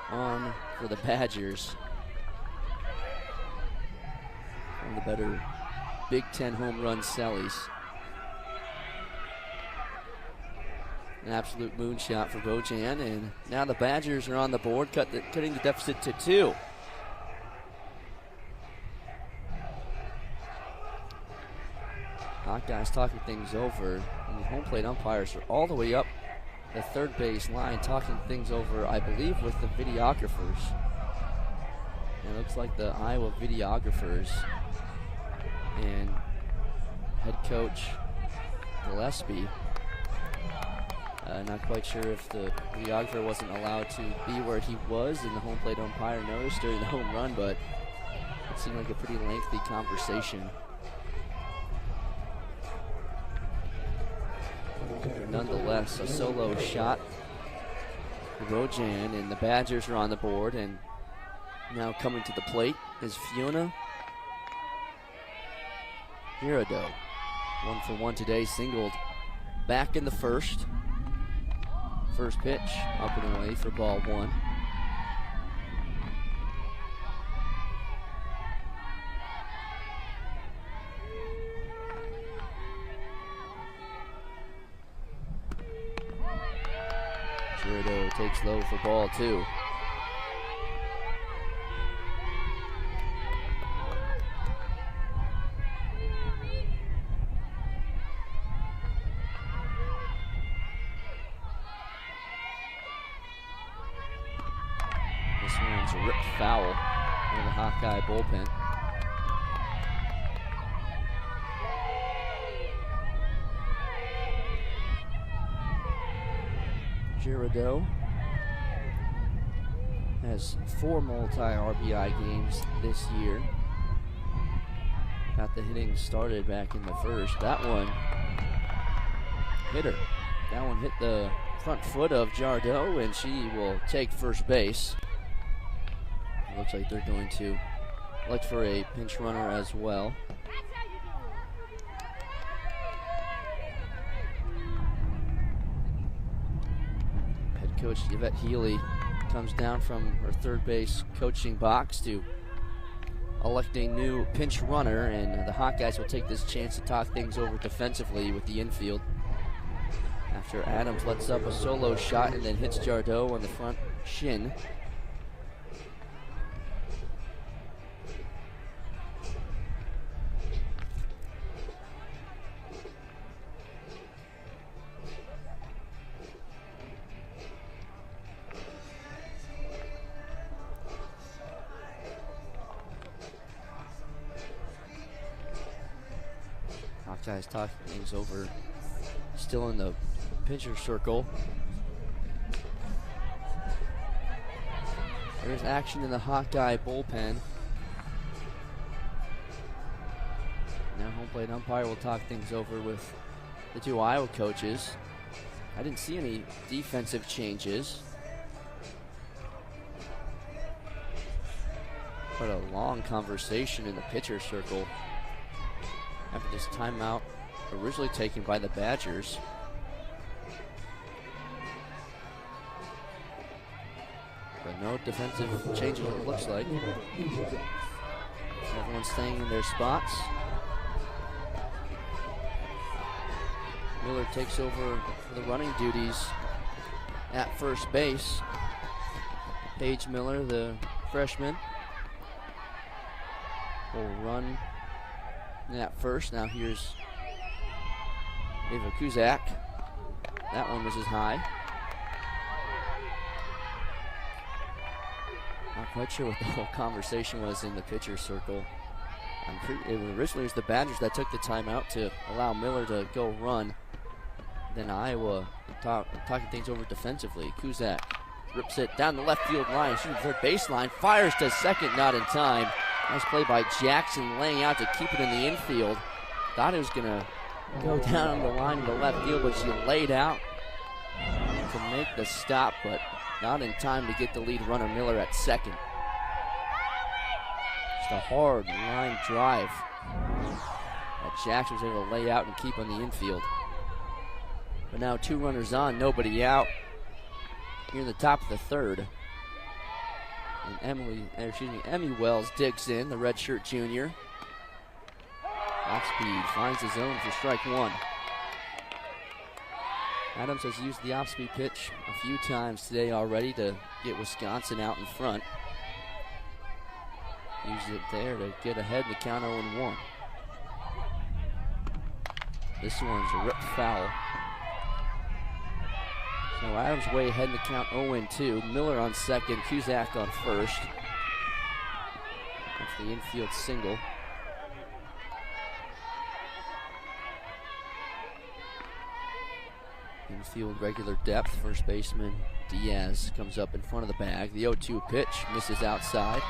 on for the Badgers. One of the better Big Ten home run Sellies. An absolute moonshot for Beaujean, and now the Badgers are on the board, cutting the deficit to 2. Hawkeyes talking things over, and the home plate umpires are all the way up the third base line, talking things over, I believe, with the videographers. And it looks like the Iowa videographers and head coach Gillespie. Not quite sure if the videographer wasn't allowed to be where he was, and the home plate umpire noticed during the home run, but it seemed like a pretty lengthy conversation. Nonetheless, a solo shot for Beaujean, and the Badgers are on the board, and now coming to the plate is Fiona Girardeau. 1 for 1 today, singled back in the first. First pitch, up and away for ball 1. Girardeau takes low for ball 2. This one's a ripped foul in the Hawkeye bullpen. Girardeau has 4 multi-RBI games this year. Got the hitting started back in the first. That one hit her. That one hit the front foot of Girardeau, and she will take first base. Looks like they're going to looked for a pinch runner as well. Head coach Yvette Healy comes down from her third base coaching box to elect a new pinch runner, and the Hawkeyes will take this chance to talk things over defensively with the infield. After Adams lets up a solo shot and then hits Jardot on the front shin. Hawkeyes talking things over, still in the pitcher circle. There's action in the Hawkeye bullpen. Now home plate umpire will talk things over with the two Iowa coaches. I didn't see any defensive changes. But a long conversation in the pitcher circle after this timeout originally taken by the Badgers. But no defensive changes, it looks like. Everyone's staying in their spots. Miller takes over for the running duties at first base. Paige Miller, the freshman, will run at first. Now here's Ava Kuzak. That one misses high. Not quite sure what the whole conversation was in the pitcher circle. Originally it was the Badgers that took the timeout to allow Miller to go run. Then Iowa talking things over defensively. Kuzak rips it down the left field line, shooting third baseline, fires to second, not in time. Nice play by Jackson, laying out to keep it in the infield. Thought it was going to go down the line to left field, but she laid out to make the stop, but not in time to get the lead runner Miller at second. Just a hard line drive that Jackson was able to lay out and keep on the infield. But now two runners on, nobody out. Here in the top of the third. And Emmy Wells digs in, the redshirt junior. Off speed, finds his zone for strike one. Adams has used the off-speed pitch a few times today already to get Wisconsin out in front. Used it there to get ahead in the count 0-1. This one's a ripped foul. So Adams way ahead in the count 0-2. Miller on second, Kuzak on first. That's the infield single. Infield regular depth. First baseman Diaz comes up in front of the bag. The 0-2 pitch misses outside.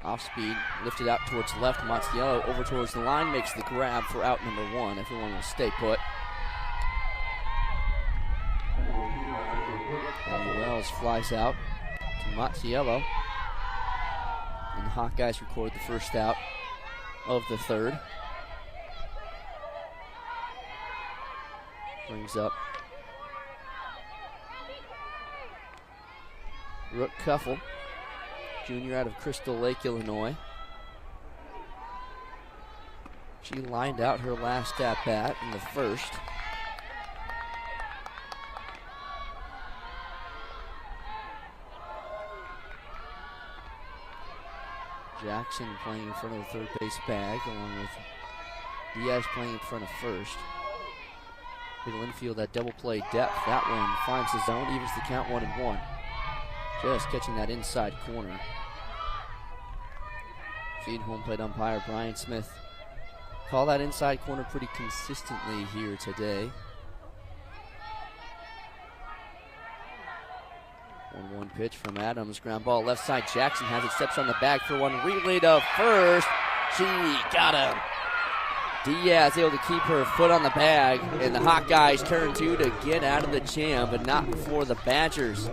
Off speed, lifted out towards left. Montiello over towards the line, makes the grab for out number one. Everyone will stay put. And Wells flies out to Montiello. And the Hawkeyes record the first out of the third. Brings up Rook Cuffle, junior out of Crystal Lake, Illinois. She lined out her last at-bat in the first. Jackson playing in front of the third base bag, along with Diaz playing in front of first. Middle infield, that double play depth. That one finds the zone, evens the count 1-1. Just catching that inside corner. Feed home plate umpire Brian Smith. Call that inside corner pretty consistently here today. 1-1 pitch from Adams. Ground ball left side. Jackson has it. Steps on the bag for one. Relay to first. She got him. Diaz able to keep her foot on the bag, and the Hawkeyes turn two to get out of the jam, but not before the Badgers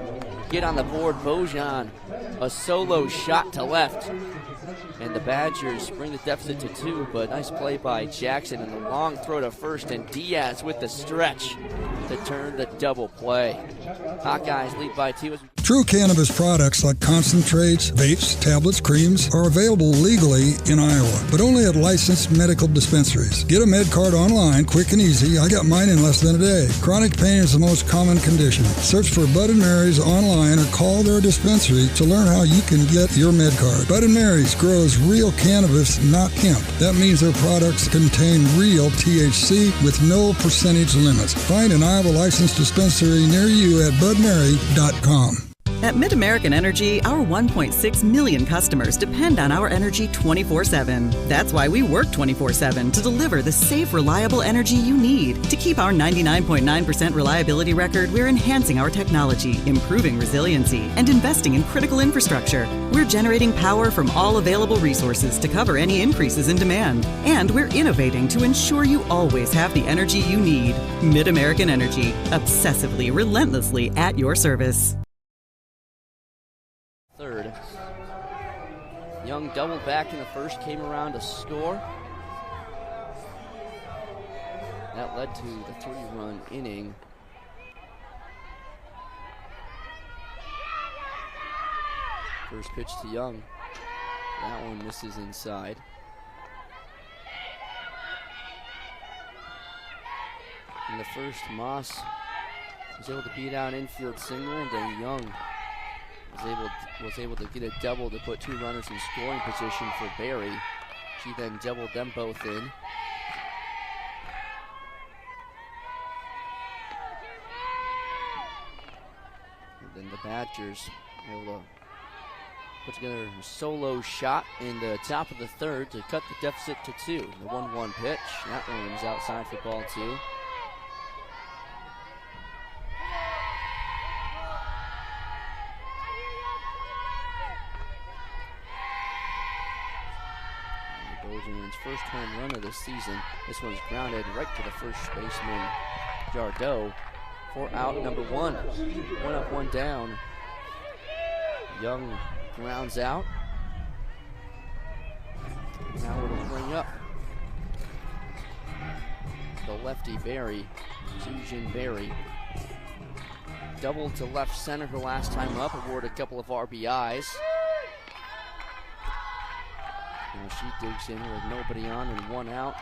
get on the board. Bojan, a solo shot to left, and the Badgers bring the deficit to 2, but nice play by Jackson and the long throw to first, and Diaz with the stretch to turn the double play. Hawkeyes lead by 2. True cannabis products like concentrates, vapes, tablets, creams are available legally in Iowa, but only at licensed medical dispensaries. Get a med card online, quick and easy. I got mine in less than a day. Chronic pain is the most common condition. Search for Bud & Mary's online or call their dispensary to learn how you can get your med card. Bud & Mary's grows real cannabis, not hemp. That means their products contain real THC with no percentage limits. Find an Iowa licensed dispensary near you at budmary.com. At Mid-American Energy, our 1.6 million customers depend on our energy 24/7. That's why we work 24/7 to deliver the safe, reliable energy you need. To keep our 99.9% reliability record, we're enhancing our technology, improving resiliency, and investing in critical infrastructure. We're generating power from all available resources to cover any increases in demand. And we're innovating to ensure you always have the energy you need. Mid-American Energy, obsessively, relentlessly at your service. Third. Young doubled back in the first, came around to score. That led to the 3-run inning. First pitch to Young. That one misses inside. In the first, Moss was able to beat out an infield single, and then Young was able to get a double to put 2 runners in scoring position for Barry. She then doubled them both in. And then the Badgers able to put together a solo shot in the top of the third to cut the deficit to 2. The 1-1 pitch. That one's outside for ball 2. Bojan's first home run of the season. This one's grounded right to the first baseman, Jardot, for out number 1. 1 up, 1 down. Young grounds out. Now it'll bring up the lefty Barry, Sujin Barry. Double to left center her last time up, awarded a couple of RBIs. And she digs in with nobody on and 1 out.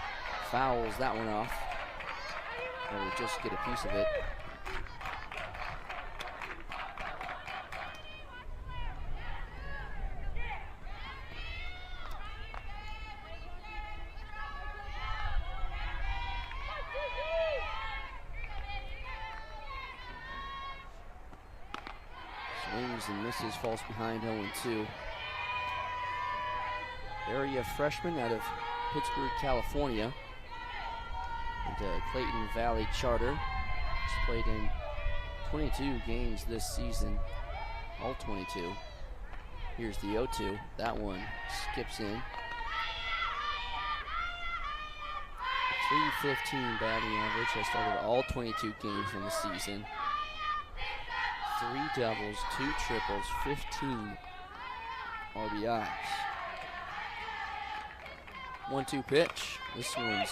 Fouls that one off. Or we just get a piece of it. Swings and misses, falls behind 0-2. Barry, a freshman out of Pittsburgh, California, and Clayton Valley Charter. She's played in 22 games this season, all 22. Here's the 0-2. That one skips in. 315 batting average. Has started all 22 games in the season. 3 doubles, 2 triples, 15 RBIs. 1-2 pitch. This one's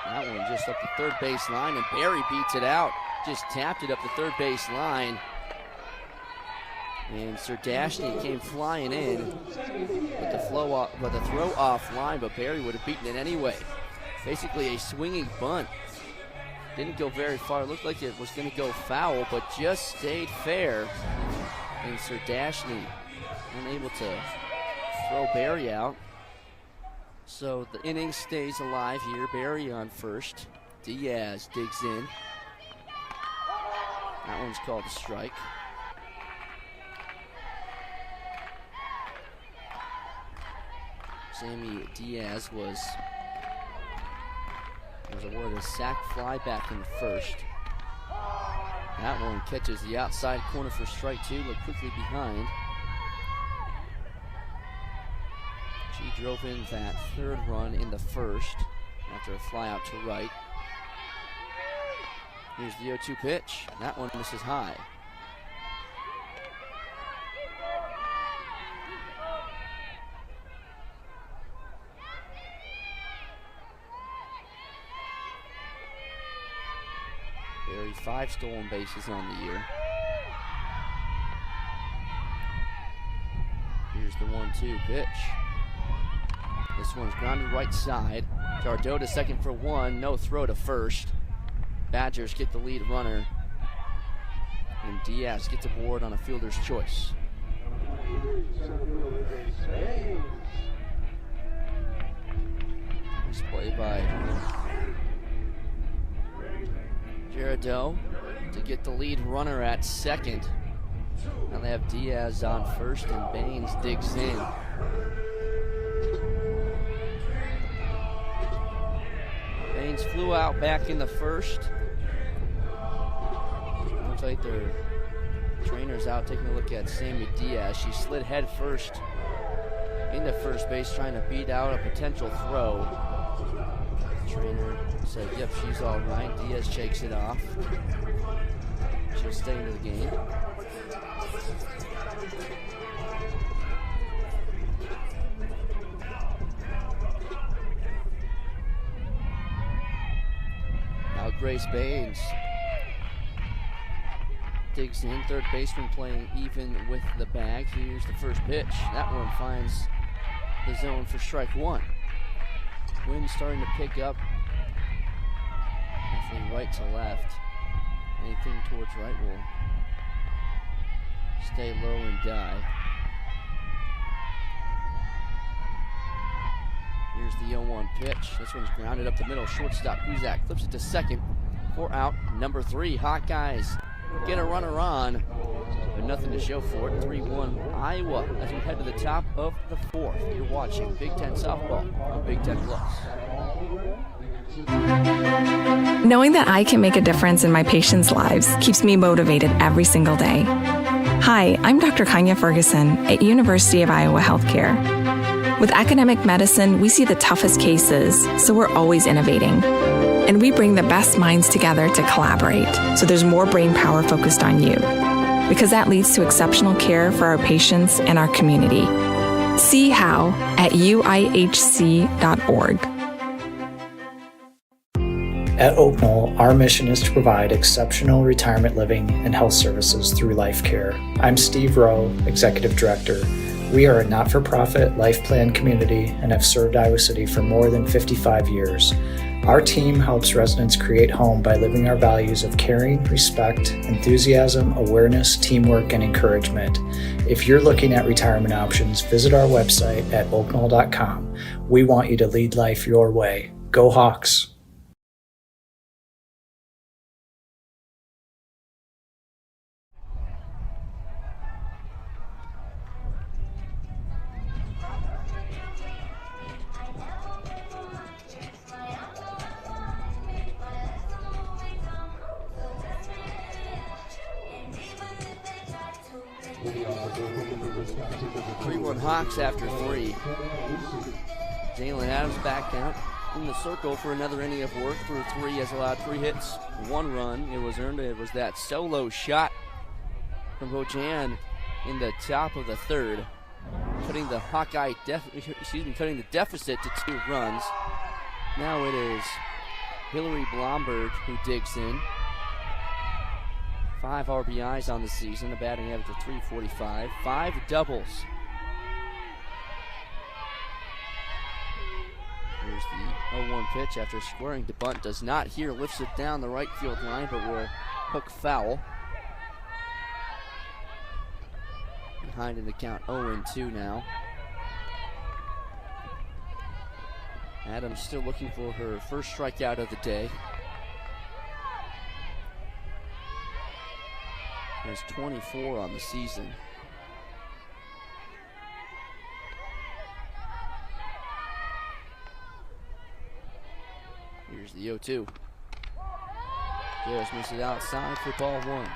that one just up the third base line, and Barry beats it out. Just tapped it up the third base line. And Serdashny came flying in with the throw off line, but Barry would have beaten it anyway. Basically a swinging bunt. Didn't go very far. Looked like it was going to go foul, but just stayed fair. And Serdashny unable to throw Barry out. So the inning stays alive here. Barry on first. Diaz digs in. That one's called a strike. Sammy Diaz was awarded a sac fly back in the first. That one catches the outside corner for strike two. Look quickly behind. She drove in that third run in the first after a fly out to right. Here's the 0-2 pitch. That one misses high. Barry 5 stolen bases on the year. Here's the 1-2 pitch. This one's grounded right side. Jardot to second for one. No throw to first. Badgers get the lead runner. And Diaz gets aboard on a fielder's choice. Nice play by Jardot to get the lead runner at second. Now they have Diaz on first and Baines digs in. Baines flew out back in the first. Looks like their trainer's out taking a look at Sammy Diaz. She slid head first into first base trying to beat out a potential throw. Trainer said, yep, she's all right. Diaz shakes it off. She'll stay into the game. Now Grace Baines digs in. Third baseman playing even with the bag. Here's the first pitch. That one finds the zone for strike one. Wind starting to pick up. Definitely right to left. Anything towards right will stay low and die. Here's the 0-1 pitch. This one's grounded up the middle. Shortstop Kuzak flips it to second for out number 3. Hawkeyes get a runner on, but nothing to show for it. 3-1 Iowa as we head to the top of the 4th. You're watching Big Ten softball on Big Ten Plus. Knowing that I can make a difference in my patients' lives keeps me motivated every single day. Hi, I'm Dr. Kanya Ferguson at University of Iowa Healthcare. With academic medicine, we see the toughest cases, so we're always innovating. And we bring the best minds together to collaborate, so there's more brain power focused on you. Because that leads to exceptional care for our patients and our community. See how at uihc.org. At Oak Knoll, our mission is to provide exceptional retirement living and health services through life care. I'm Steve Rowe, Executive Director. We are a not-for-profit life plan community and have served Iowa City for more than 55 years. Our team helps residents create home by living our values of caring, respect, enthusiasm, awareness, teamwork, and encouragement. If you're looking at retirement options, visit our website at oakknoll.com. We want you to lead life your way. Go Hawks! Hawks after 3. Jalen Adams back out in the circle for another inning of work through 3. Has allowed 3 hits, 1 run. It was earned. It was that solo shot from Bojan in the top of the 3rd, cutting the cutting the deficit to 2 runs. Now it is Hillary Blomberg who digs in. 5 RBIs on the season, a batting average of .345, 5 doubles. Here's the 0-1 pitch after squaring to bunt. Does not here, lifts it down the right field line, but will hook foul. Behind in the count, 0-2 now. Adams still looking for her first strikeout of the day. Has 24 on the season. Here's the 0-2. Just misses outside for ball one.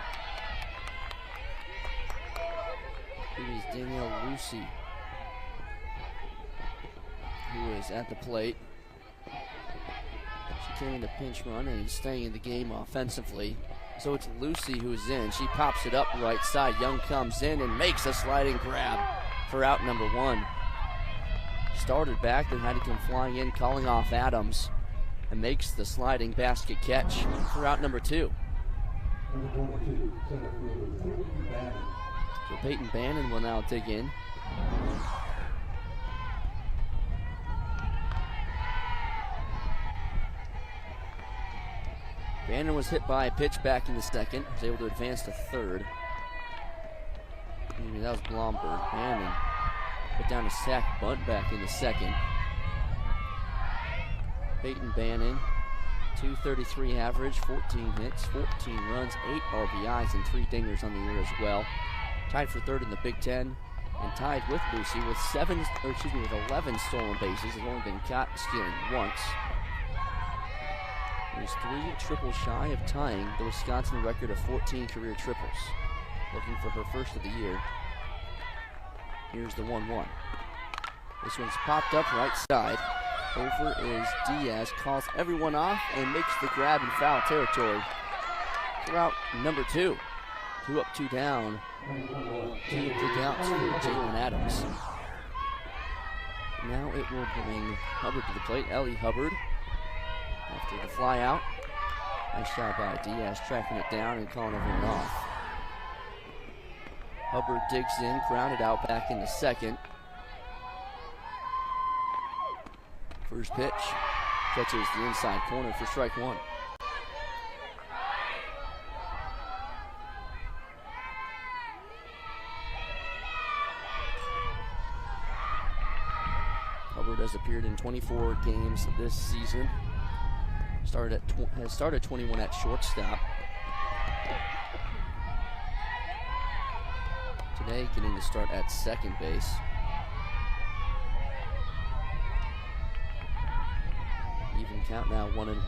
It is Danielle Lucy who is at the plate. She came in the pinch run and is staying in the game offensively. So it's Lucy who's in. She pops it up right side. Young comes in and makes a sliding grab for out number one. Started back, then had to come flying in, calling off Adams, and makes the sliding basket catch for out number two. So Peyton Bannon will now dig in. Bannon was hit by a pitch back in the second. Was able to advance to third. That was Blomberg. Bannon put down a sack bunt back in the second. Peyton Bannon, 233 average, 14 hits, 14 runs, 8 RBIs, and 3 dingers on the year as well. Tied for third in the Big Ten, and tied with Lucy with 11 stolen bases. Has only been caught stealing once. There's 3 triples shy of tying the Wisconsin record of 14 career triples. Looking for her first of the year. Here's the 1-1. This one's popped up right side. Over is Diaz, calls everyone off and makes the grab in foul territory. Throughout number 2. 2 up, 2 down. 2 big outs for Jalen Adams. Now it will bring Hubbard to the plate. Ellie Hubbard after the fly out. Nice job by Diaz tracking it down and calling everyone off. Hubbard digs in, grounded out back in the second. First pitch, catches the inside corner for strike one. Hubbard has appeared in 24 games this season. Has started 21 at shortstop. Today getting to start at second base. Even count now, 1-1.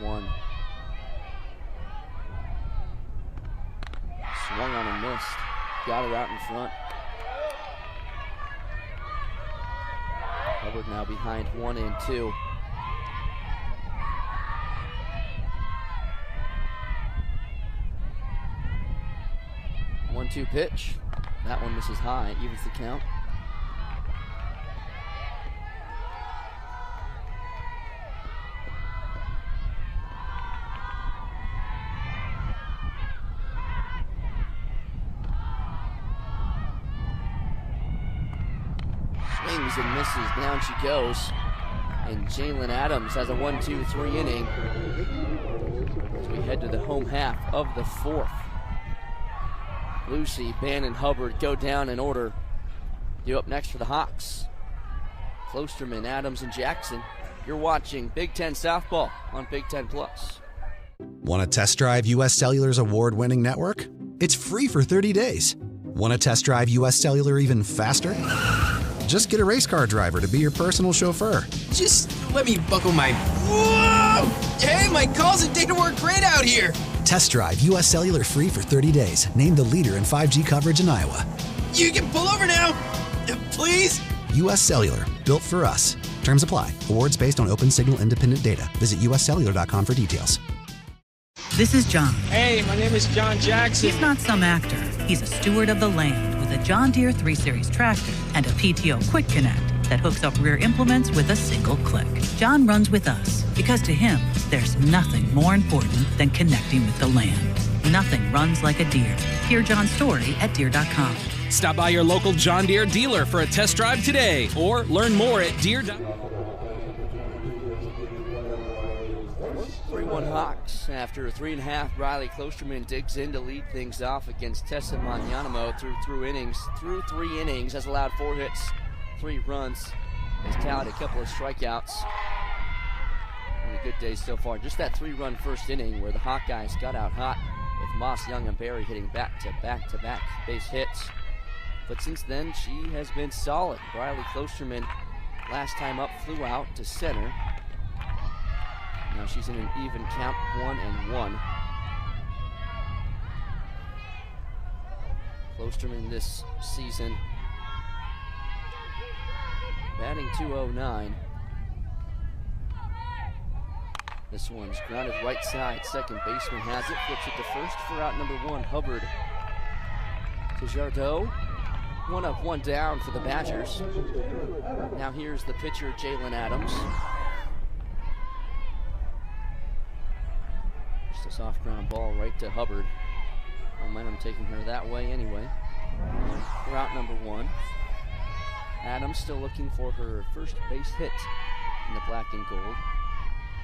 Swung on and missed. Got it out in front. Hubbard now behind 1-2. One-two pitch. That one misses high, evens the count. Swings and misses, down she goes. And Jalen Adams has a 1-2-3 inning as we head to the home half of the fourth. Lucy, Bannon, Hubbard go down in order. You up next for the Hawks. Klosterman, Adams, and Jackson. You're watching Big Ten Softball on Big Ten Plus. Want to test drive U.S. Cellular's award-winning network? It's free for 30 days. Want to test drive U.S. Cellular even faster? Just get a race car driver to be your personal chauffeur. Just let me buckle my... Whoa! Hey, my calls and data work great out here! Test drive U.S. Cellular free for 30 days. Named the leader in 5G coverage in Iowa. You can pull over now! Please? U.S. Cellular. Built for us. Terms apply. Awards based on open signal independent data. Visit uscellular.com for details. This is John. Hey, my name is John Jackson. He's not some actor. He's a steward of the land with a John Deere 3 Series tractor and a PTO Quick Connect that hooks up rear implements with a single click. John runs with us because to him, there's nothing more important than connecting with the land. Nothing runs like a Deere. Hear John's story at Deere.com. Stop by your local John Deere dealer for a test drive today or learn more at Deere.com. 3-1 Hawks. After a 3.5, Riley Klosterman digs in to lead things off against Tessa Magnanimo through 3 innings, has allowed 4 hits, 3 runs, has tallied a couple of strikeouts. And a good day so far. Just that 3-run first inning where the Hawkeyes got out hot with Moss, Young, and Berry hitting back-to-back base hits. But since then, she has been solid. Riley Klosterman, last time up, flew out to center. Now she's in an even count, 1-1. Osterman this season, batting .209. This one's grounded right side. Second baseman has it. Flips it to first for out number 1, Hubbard. To Jardot. 1 up, 1 down for the Badgers. Now here's the pitcher, Jalen Adams. Just a soft ground ball right to Hubbard. Momentum taking her that way anyway. Route number 1. Adams still looking for her first base hit in the black and gold.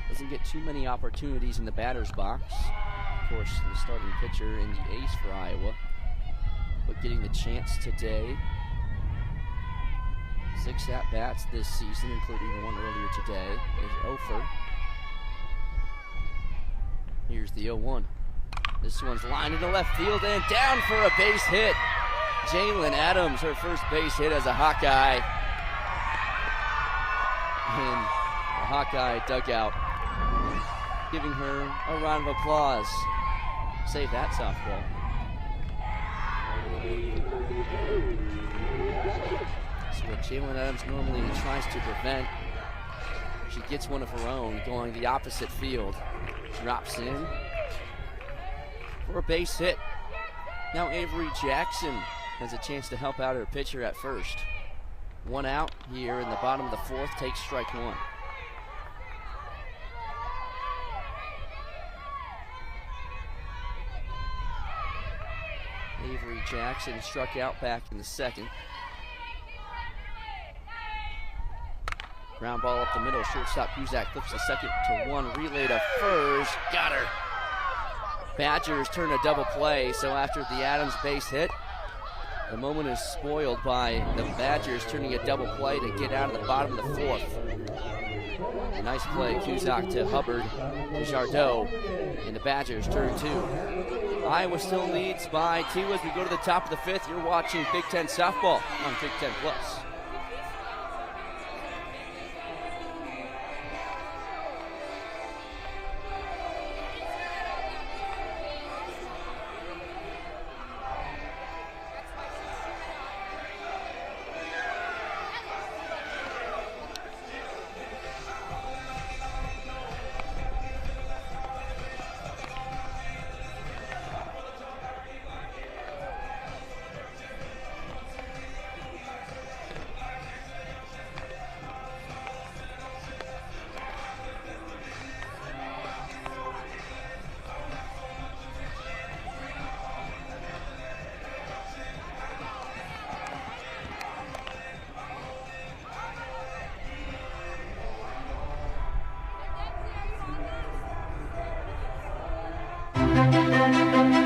Doesn't get too many opportunities in the batter's box. Of course, the starting pitcher and the ace for Iowa. But getting the chance today. 6 at-bats this season, including the one earlier today, is Ofer. Here's the 0-1. This one's lined into left field and down for a base hit. Jalen Adams, her first base hit as a Hawkeye. In the Hawkeye dugout, giving her a round of applause. Save that softball. So what Jalen Adams normally tries to prevent, she gets one of her own going the opposite field. Drops in for a base hit. Now Avery Jackson has a chance to help out her pitcher at first. 1 out here in the bottom of the 4th, takes strike 1. Avery Jackson struck out back in the 2nd. Ground ball up the middle, shortstop Cusack flips the 2nd to 1, relay to first, got her. Badgers turn a double play, so after the Adams base hit, the moment is spoiled by the Badgers turning a double play to get out of the bottom of the 4th. A nice play, Cusack to Hubbard, to Jardot, and the Badgers turn 2. Iowa still leads by 2 as we go to the top of the 5th. You're watching Big Ten softball on Big Ten Plus.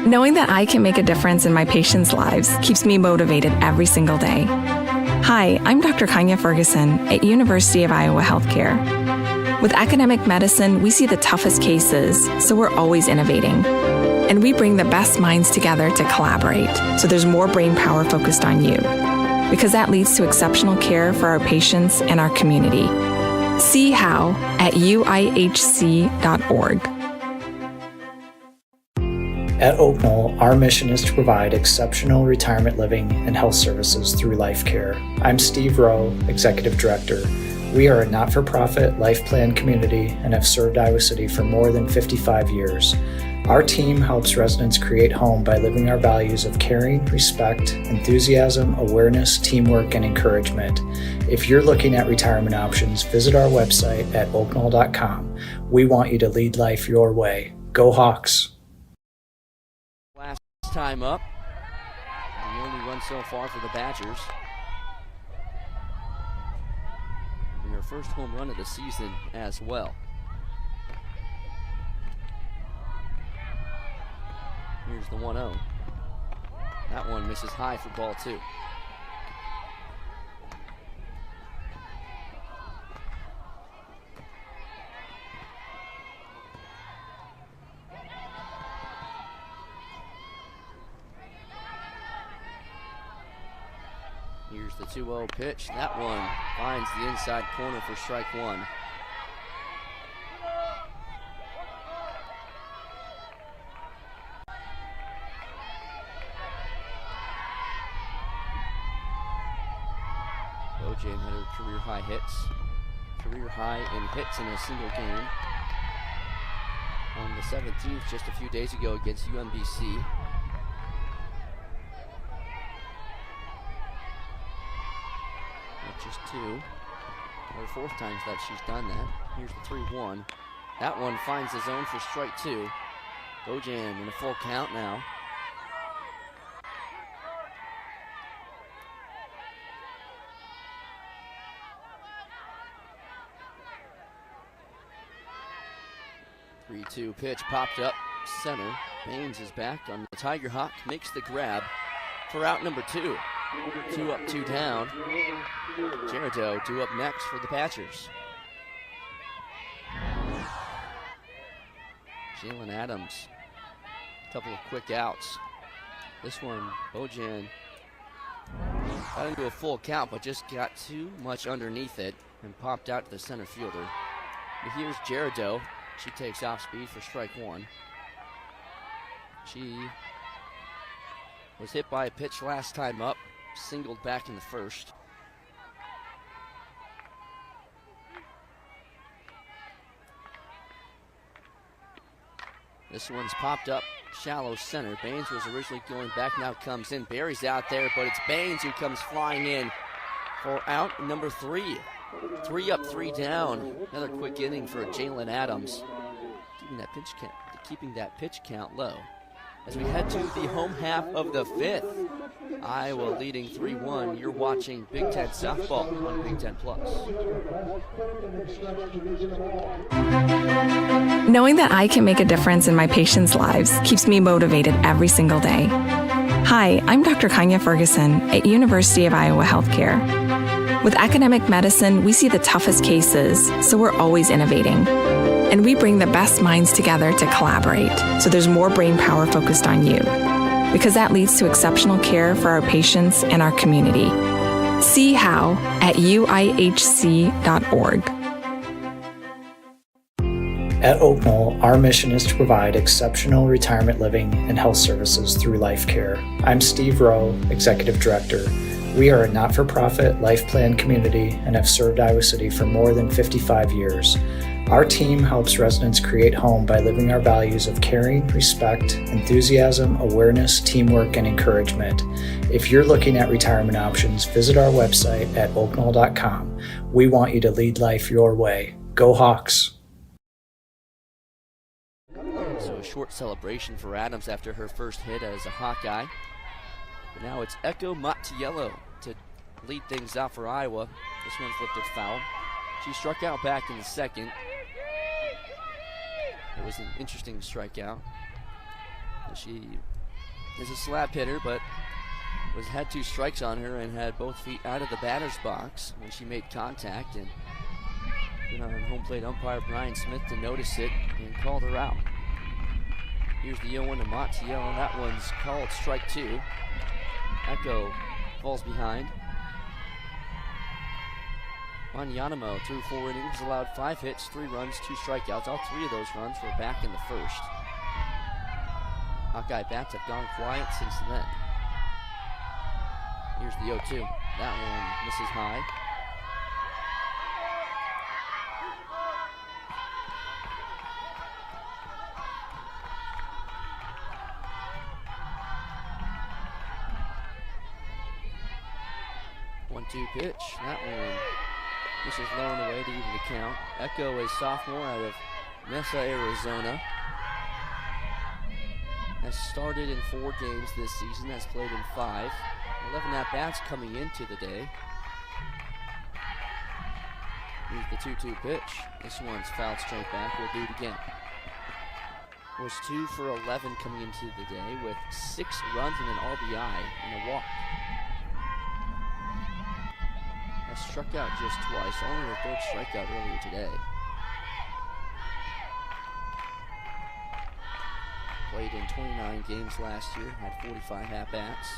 Knowing that I can make a difference in my patients' lives keeps me motivated every single day. Hi, I'm Dr. Kanya Ferguson at University of Iowa Healthcare. With academic medicine, we see the toughest cases, so we're always innovating. And we bring the best minds together to collaborate, so there's more brain power focused on you. Because that leads to exceptional care for our patients and our community. See how at uihc.org. At Oak Knoll, our mission is to provide exceptional retirement living and health services through life care. I'm Steve Rowe, Executive Director. We are a not-for-profit life plan community and have served Iowa City for more than 55 years. Our team helps residents create home by living our values of caring, respect, enthusiasm, awareness, teamwork, and encouragement. If you're looking at retirement options, visit our website at oakknoll.com. We want you to lead life your way. Go Hawks! Last time up, the only run so far for the Badgers. And their first home run of the season as well. Here's the 1-0. That one misses high for ball 2. Here's the 2-0 pitch. That one finds the inside corner for strike 1. Bojan had her career high in hits in a single game on the 17th, just a few days ago against UMBC. Just two. Or fourth time that she's done that. Here's the 3-1. That one finds the zone for strike two. Bojan in a full count now. The 3-2 pitch popped up center. Baines is back on the Tiger Hawk, makes the grab for out number two. 2 up, 2 down. Gerardo due up next for the Patchers. Jalen Adams, a couple of quick outs. This one, Bojan got into a full count, but just got too much underneath it and popped out to the center fielder. But here's Gerardo. She takes off speed for strike one. She was hit by a pitch last time up, singled back in the first. This one's popped up shallow center. Baines was originally going back, now comes in. Barry's out there, but it's Baines who comes flying in for out number three. 3 up, 3 down. Another quick inning for Jalen Adams, keeping that pitch count low. As we head to the home half of the fifth, Iowa leading 3-1. You're watching Big Ten softball on Big Ten Plus. Knowing that I can make a difference in my patients' lives keeps me motivated every single day. Hi, I'm Dr. Kanya Ferguson at University of Iowa Healthcare. With academic medicine, we see the toughest cases, so we're always innovating. And we bring the best minds together to collaborate, so there's more brain power focused on you. Because that leads to exceptional care for our patients and our community. See how at uihc.org. At Oak Knoll, our mission is to provide exceptional retirement living and health services through life care. I'm Steve Rowe, Executive Director. We are a not-for-profit life plan community and have served Iowa City for more than 55 years. Our team helps residents create home by living our values of caring, respect, enthusiasm, awareness, teamwork, and encouragement. If you're looking at retirement options, visit our website at oakknoll.com. We want you to lead life your way. Go Hawks! So a short celebration for Adams after her first hit as a Hawkeye. But now it's Echo Mattiello to lead things out for Iowa. This one's lifted foul. She struck out back in the second. It was an interesting strikeout. She is a slap hitter, but had 2 strikes on her and had both feet out of the batter's box when she made contact. And home plate umpire Brian Smith to notice it and called her out. Here's the 0-1 to Mattiello, and that one's called strike 2. Echo falls behind. Manyanamo through 4 innings, allowed 5 hits, 3 runs, 2 strikeouts. All 3 of those runs were back in the first. Hawkeye bats have gone quiet since then. Here's the 0-2. That one misses high. One-two pitch. That one misses low and away to even the count. Echo, a sophomore out of Mesa, Arizona, has started in 4 games this season, has played in 5. 11 at-bats coming into the day. Here's the 2-2 pitch. This one's fouled straight back. We'll do it again. Was 2 for 11 coming into the day with 6 runs and an RBI and a walk. Has struck out just twice, only her 3rd strikeout earlier today. Played in 29 games last year, had 45 at-bats,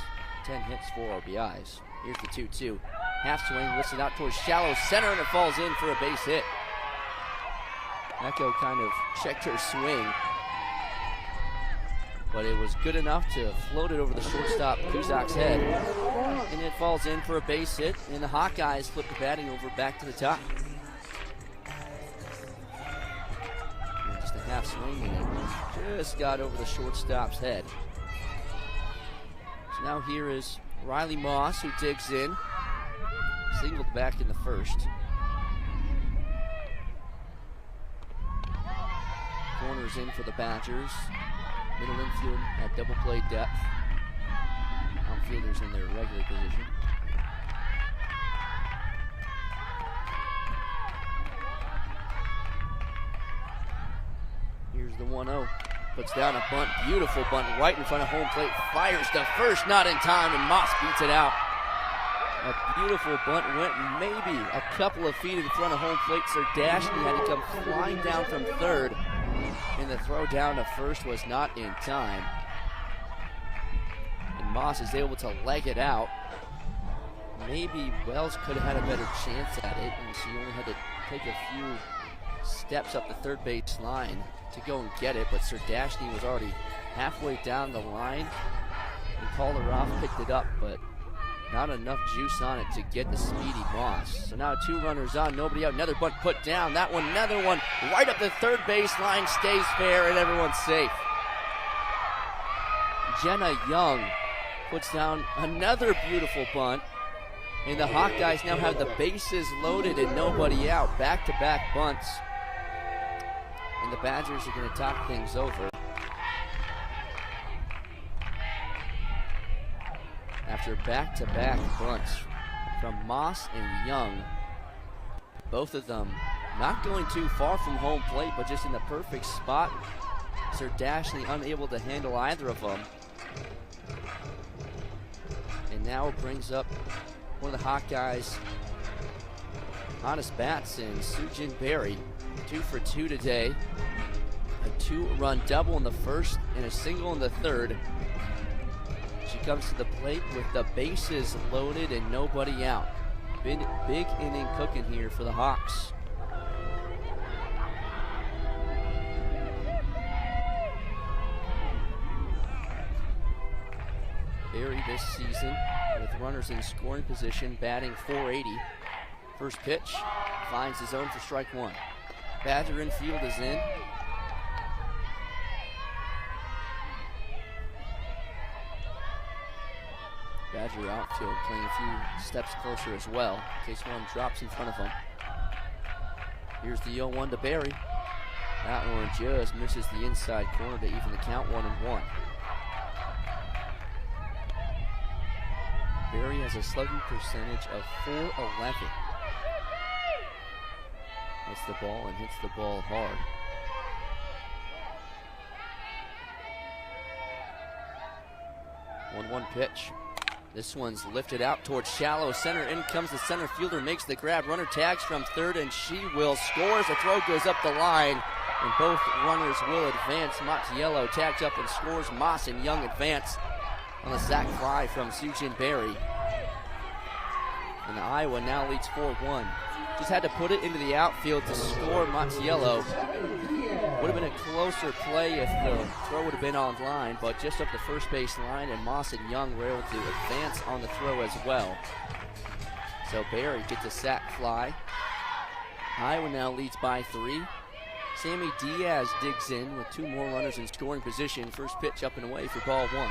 10 hits, 4 RBIs. Here's the 2-2. Half swing, lifted out towards shallow center, and it falls in for a base hit. Echo kind of checked her swing. but it was good enough to float it over the shortstop Kuzak's head, and it falls in for a base hit, and the Hawkeyes flip the batting over back to the top. And just a half swing, and it just got over the shortstop's head. So now here is Riley Moss, who digs in, singled back in the first. Corners in for the Badgers. Middle infield at double play depth. Outfielders in their regular position. Here's the 1-0. Puts down a bunt, beautiful bunt right in front of home plate. Fires to first, not in time, and Moss beats it out. A beautiful bunt went maybe a couple of feet in front of home plate. Serdashny had to come flying down from third, and the throw down to first was not in time. And Moss is able to leg it out. Maybe Wells could have had a better chance at it, and she only had to take a few steps up the third base line to go and get it, but Serdashny was already halfway down the line and Calder off, picked it up, but not enough juice on it to get the speedy Moss. So now 2 runners on, nobody out, another bunt put down, that one, another one, right up the third base line, stays fair, and everyone's safe. Jenna Young puts down another beautiful bunt, and the Hawkeyes now have the bases loaded and nobody out. Back-to-back bunts, and the Badgers are going to talk things over. After back-to-back bunts from Moss and Young, both of them not going too far from home plate, but just in the perfect spot. Serdashny unable to handle either of them. And now it brings up one of the Hawkeyes' honest bats in Sujin Berry. 2 for 2 today. A 2-run double in the first and a single in the third. She comes to the plate with the bases loaded and nobody out. Big inning cooking here for the Hawks. Berry this season with runners in scoring position, batting .480. First pitch, finds his own for strike 1. Badger infield is in. Badger outfield playing a few steps closer as well, in case one drops in front of him. Here's the 0-1 to Berry. That one just misses the inside corner to even the count, 1-1. Berry has a slugging percentage of .411. Hits the ball and hits the ball hard. One pitch. This one's lifted out towards shallow center. In comes the center fielder, makes the grab. Runner tags from third, and she will score. The throw goes up the line, and both runners will advance. Mattiello tags up and scores. Moss and Young advance on the sac fly from Sujin Berry. And Iowa now leads 4-1. Just had to put it into the outfield to score. Mattiello. Would have been a closer play if the throw would have been on line, but just up the first base line, and Moss and Young were able to advance on the throw as well. So Berry gets a sac fly. Iowa now leads by 3. Sammy Diaz digs in with 2 more runners in scoring position. First pitch up and away for ball 1.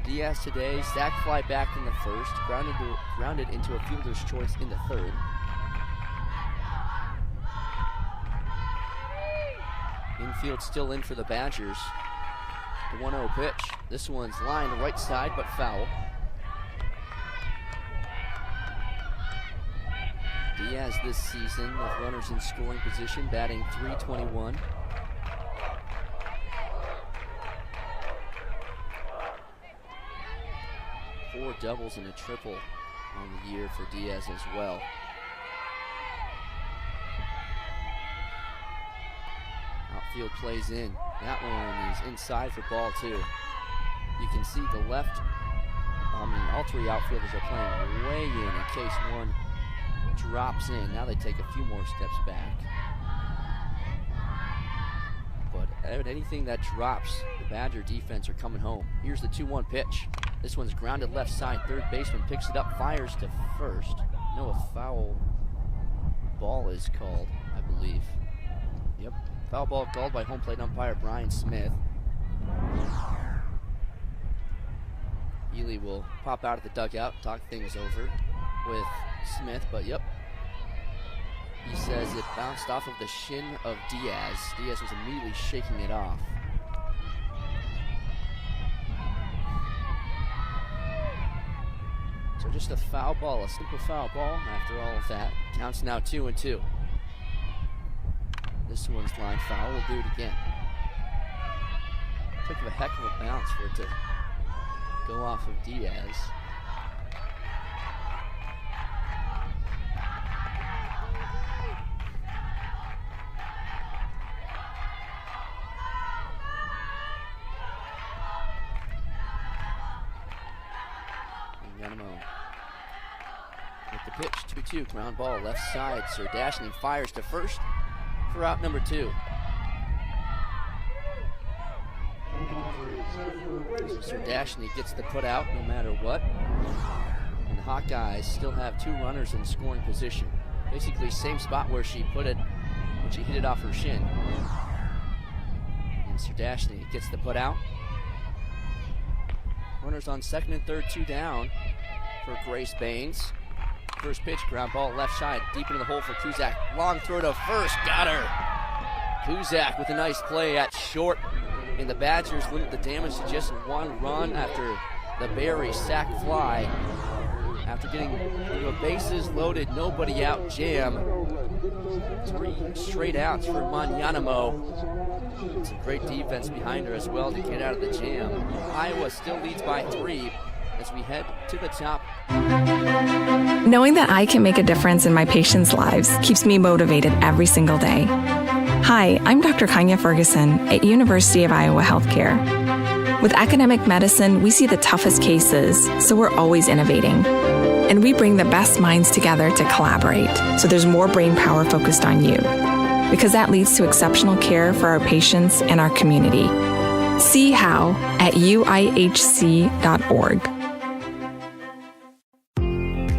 Diaz today, sac fly back in the first, grounded into a fielder's choice in the third. Infield still in for the Badgers. The 1-0 pitch. This one's lined right side, but foul. Diaz this season with runners in scoring position, batting .321. Four doubles and a triple on the year for Diaz as well. Outfield plays in. That one is inside for ball 2. You can see the left, all 3 outfielders are playing way in case one drops in. Now they take a few more steps back. But anything that drops, the Badger defense are coming home. Here's the 2-1 pitch. This one's grounded left side. Third baseman picks it up, fires to first. No, a foul ball is called, I believe. Yep, foul ball called by home plate umpire Brian Smith. Ely will pop out of the dugout, talk things over with Smith, but yep. He says it bounced off of the shin of Diaz. Diaz was immediately shaking it off. So just a foul ball, a simple foul ball after all of that. Counts now 2-2. This one's line foul, we'll do it again. Took a heck of a bounce for it to go off of Diaz. With the pitch, 2-2, ground ball left side. Serdashny fires to first for out number 2. Serdashny gets the put out no matter what. And the Hawkeyes still have 2 runners in scoring position. Basically same spot where she put it when she hit it off her shin. And Serdashny gets the put out. Runners on second and third, 2 down for Grace Baines. First pitch, ground ball left side, deep into the hole for Kuzak. Long throw to first, got her. Kuzak with a nice play at short. And the Badgers limit the damage to just 1 run after the Berry sac fly. After getting the bases loaded, nobody out jam. 3 straight outs for Manyanamo. Some great defense behind her as well to get out of the jam. Iowa still leads by 3 as we head to the top. Knowing that I can make a difference in my patients' lives keeps me motivated every single day. Hi, I'm Dr. Kanya Ferguson at University of Iowa Healthcare. With academic medicine, we see the toughest cases, so we're always innovating. And we bring the best minds together to collaborate, so there's more brain power focused on you. Because that leads to exceptional care for our patients and our community. See how at uihc.org.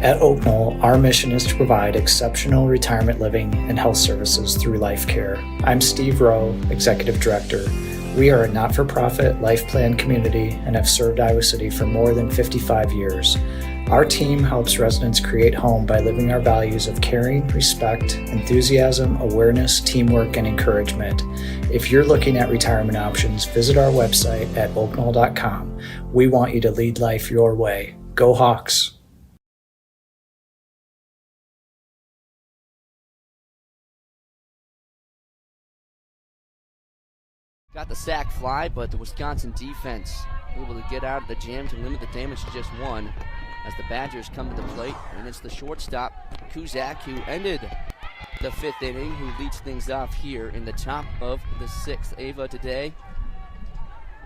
At Oak Knoll, our mission is to provide exceptional retirement living and health services through life care. I'm Steve Rowe, Executive Director. We are a not-for-profit life plan community and have served Iowa City for more than 55 years. Our team helps residents create home by living our values of caring, respect, enthusiasm, awareness, teamwork, and encouragement. If you're looking at retirement options, visit our website at oakknoll.com. We want you to lead life your way. Go Hawks! Got the sac fly, but the Wisconsin defense able to get out of the jam to limit the damage to just 1 as the Badgers come to the plate. And it's the shortstop, Kuzak, who ended the 5th inning, who leads things off here in the top of the 6th. Ava today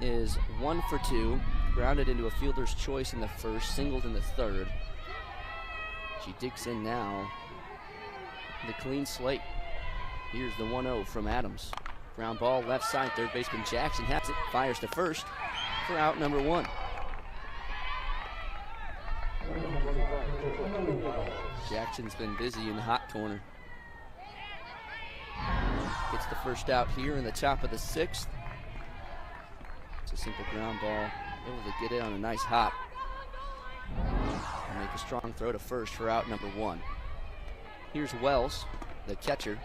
is 1 for 2, grounded into a fielder's choice in the first, singled in the third. She digs in now. The clean slate. Here's the 1-0 from Adams. Ground ball left side, third baseman Jackson has it, fires to first for out number 1. Jackson's been busy in the hot corner. Gets the first out here in the top of the 6th. It's a simple ground ball, able to get it on a nice hop. And make a strong throw to first for out number 1. Here's Wells, the catcher.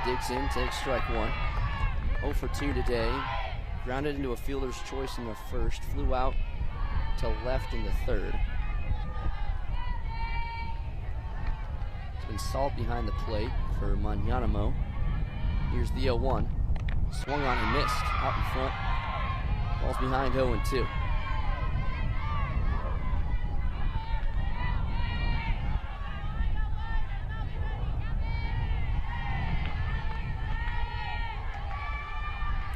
Digs in, takes strike 1. 0 for 2 today. Grounded into a fielder's choice in the first. Flew out to left in the third. It's been salt behind the plate for Manyanamo. Here's the 0-1. Swung on and missed. Out in front. Ball's behind 0-2.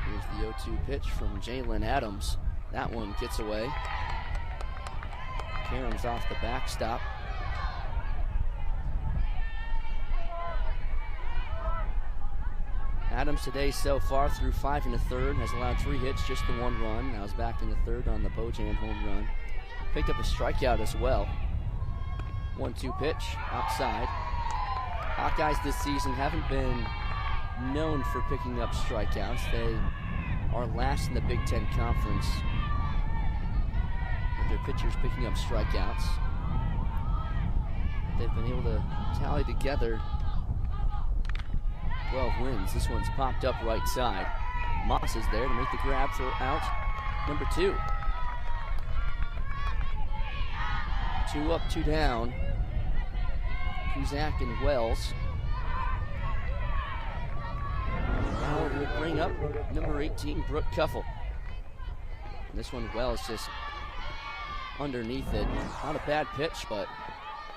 Here's the 0-2 pitch from Jalen Adams. That one gets away. Karam's off the backstop. Adams today so far through 5 1/3 has allowed 3 hits, just the 1 run. Now is back in the 3rd on the Bojan home run. Picked up a strikeout as well. 1-2 pitch outside. Hawkeyes this season haven't been known for picking up strikeouts. They are last in the Big Ten Conference with their pitchers picking up strikeouts. They've been able to tally together 12 wins. This one's popped up right side. Moss is there to make the grab for out number 2. 2 up, 2 down. Kuzak and Wells. Now we'll bring up number 18, Brooke Kuffel. And this one, Wells just underneath it. Not a bad pitch, but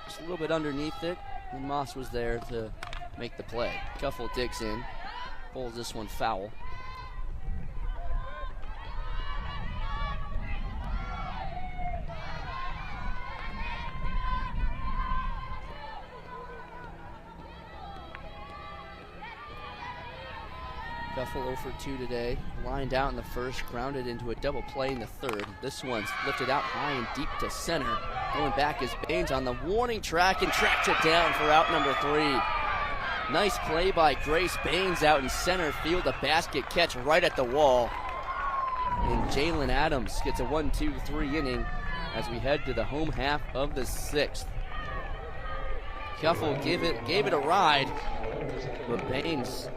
just a little bit underneath it. And Moss was there to make the play. Kuffel digs in, pulls this one foul. Kuffel 0 for 2 today. Lined out in the 1st, grounded into a double play in the 3rd. This one's lifted out high and deep to center. Going back is Baines on the warning track and tracks it down for out number 3. Nice play by Grace Baines out in center field. A basket catch right at the wall. And Jalen Adams gets a 1-2-3 inning as we head to the home half of the 6th. Kuffel gave it a ride, but Baines,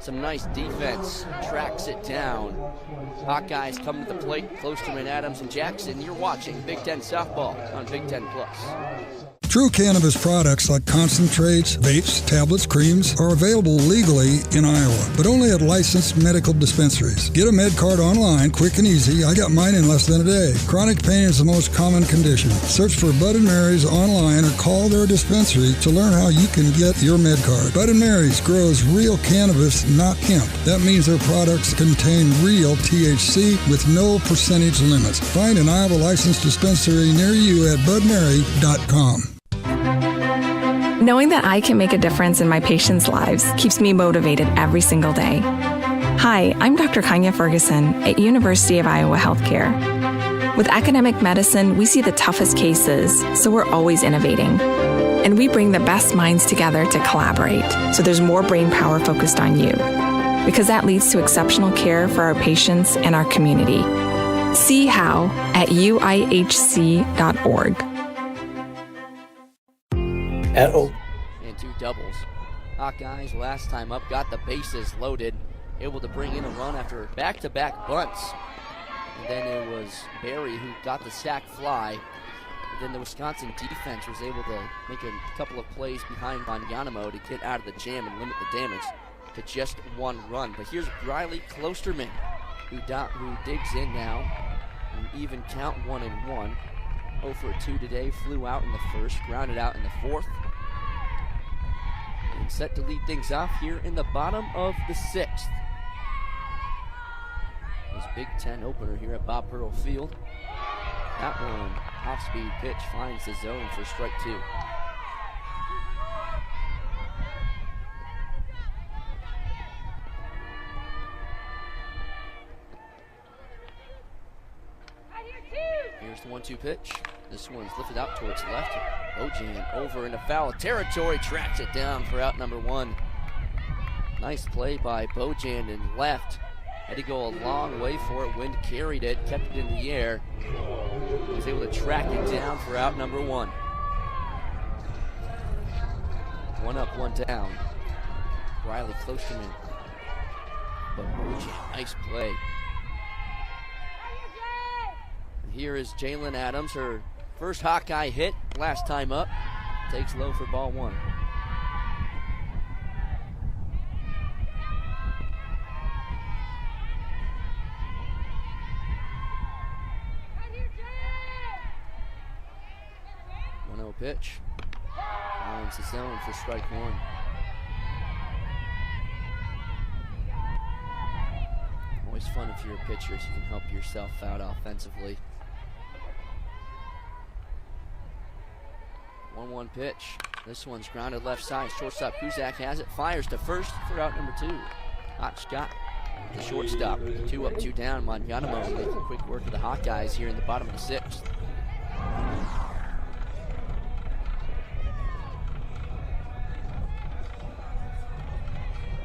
some nice defense, tracks it down. Hawkeyes come to the plate. Klosterman, Adams, and Jackson. You're watching Big Ten Softball on Big Ten Plus. True cannabis products like concentrates, vapes, tablets, creams are available legally in Iowa, but only at licensed medical dispensaries. Get a med card online, quick and easy. I got mine in less than a day. Chronic pain is the most common condition. Search for Bud & Mary's online or call their dispensary to learn how you can get your med card. Bud & Mary's grows real cannabis, not hemp. That means their products contain real THC with no percentage limits. Find an Iowa licensed dispensary near you at budmary.com. Knowing that I can make a difference in my patients' lives keeps me motivated every single day. Hi, I'm Dr. Kanya Ferguson at University of Iowa Healthcare. With academic medicine, we see the toughest cases, so we're always innovating. And we bring the best minds together to collaborate, so there's more brain power focused on you. Because that leads to exceptional care for our patients and our community. See how at uihc.org. And 2 doubles. Hawkeyes last time up got the bases loaded, able to bring in a run after back-to-back bunts. And then it was Barry who got the sac fly. And then the Wisconsin defense was able to make a couple of plays behind Vanyanamo to get out of the jam and limit the damage to just 1 run. But here's Riley Klosterman who digs in now. An even count 1-1. 0 for 2 today, flew out in the 1st, grounded out in the 4th. And set to lead things off here in the bottom of the 6th. This Big Ten opener here at Bob Pearl Field. That one, off-speed pitch, finds the zone for strike 2. Here's the 1-2 pitch. This one's lifted out towards left. Bojan over into foul territory, tracks it down for out number 1. Nice play by Bojan in left. Had to go a long way for it. Wind carried it, kept it in the air. He was able to track it down for out number 1. 1 up, 1 down. Riley Klosterman. But Bojan, nice play. Here is Jalen Adams, her first Hawkeye hit last time up. Takes low for ball 1. Pitch. Finds the zone for strike 1. Always fun if you're a pitcher, so you can help yourself out offensively. 1-1 pitch. This one's grounded left side. Shortstop Kuzak has it. Fires to first for out number 2. Hot shot, the shortstop. 2 up, 2 down. Manyanamo making quick work of the Hawkeyes here in the bottom of the 6th.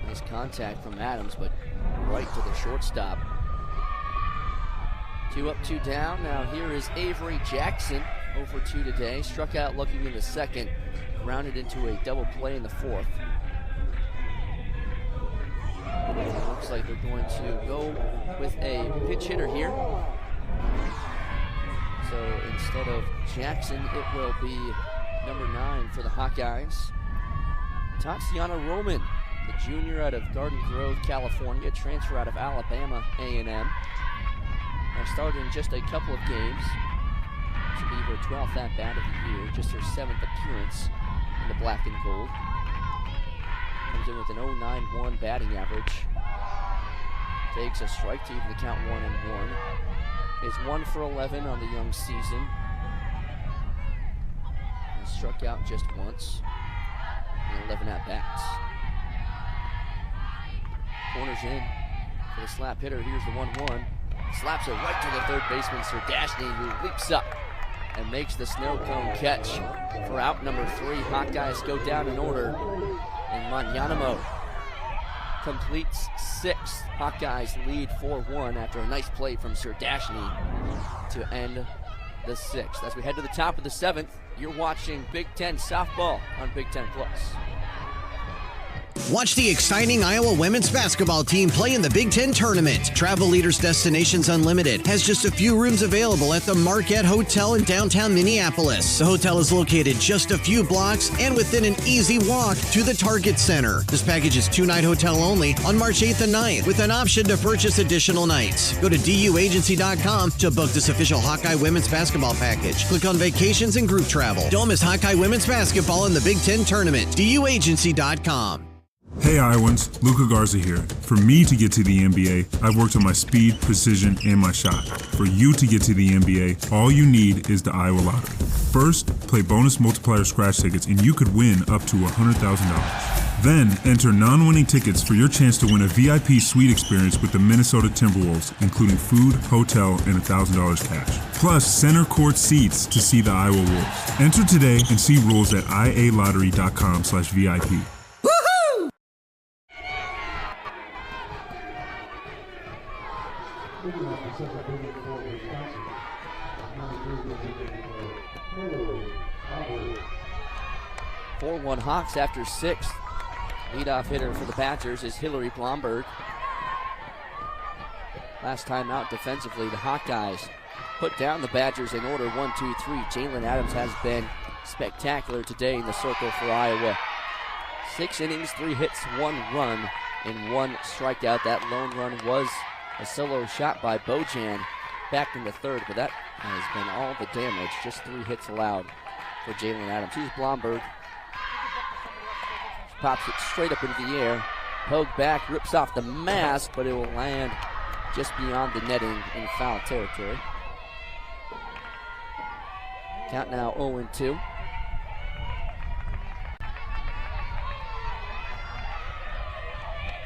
Nice contact from Adams, but right to the shortstop. 2 up, 2 down. Now here is Avery Jackson, 0 for 2 today. Struck out looking in the 2nd, grounded into a double play in the 4th. It looks like they're going to go with a pinch hitter here. So instead of Jackson, it will be number 9 for the Hawkeyes, Tatiana Roman, the junior out of Garden Grove, California, transfer out of Alabama A&M. Now started in just a couple of games. This will be her 12th at-bat of the year, just her 7th appearance in the black and gold. Comes in with an 0.91 batting average. Takes a strike to even the count 1-1. Is 1 for 11 on the young season. And struck out just once in 11 at-bats. Corners in for the slap hitter. Here's the 1-1. Slaps it right to the third baseman, Serdashny, who leaps up and makes the snow cone catch for out number 3. Hawkeyes go down in order, and Manyanamo completes 6th. Hawkeyes lead 4-1 after a nice play from Serdashny to end the 6th. As we head to the top of the 7th, you're watching Big Ten softball on Big Ten Plus. Watch the exciting Iowa women's basketball team play in the Big Ten tournament. Travel Leaders Destinations Unlimited has just a few rooms available at the Marquette Hotel in downtown Minneapolis. The hotel is located just a few blocks and within an easy walk to the Target Center. This package is 2-night hotel only on March 8th and 9th with an option to purchase additional nights. Go to duagency.com to book this official Hawkeye women's basketball package. Click on vacations and group travel. Don't miss Hawkeye women's basketball in the Big Ten tournament. duagency.com. Hey Iowans, Luka Garza here. For me to get to the NBA, I've worked on my speed, precision, and my shot. For you to get to the NBA, all you need is the Iowa Lottery. First, play bonus multiplier scratch tickets and you could win up to $100,000. Then, enter non-winning tickets for your chance to win a VIP suite experience with the Minnesota Timberwolves, including food, hotel, and $1,000 cash. Plus, center court seats to see the Iowa Wolves. Enter today and see rules at ialottery.com/VIP. (4-1) Hawks after 6th. Leadoff hitter for the Badgers is Hillary Blomberg. Last time out defensively, the Hawkeyes put down the Badgers in order 1-2-3. Jalen Adams has been spectacular today in the circle for Iowa. 6 innings, 3 hits, 1 run, and 1 strikeout. That lone run was a solo shot by Bojan back in the 3rd, but that has been all the damage. Just 3 hits allowed for Jalen Adams. Here's Blomberg. Pops it straight up into the air. Pogue back, rips off the mask, but it will land just beyond the netting in foul territory. Count now 0-2.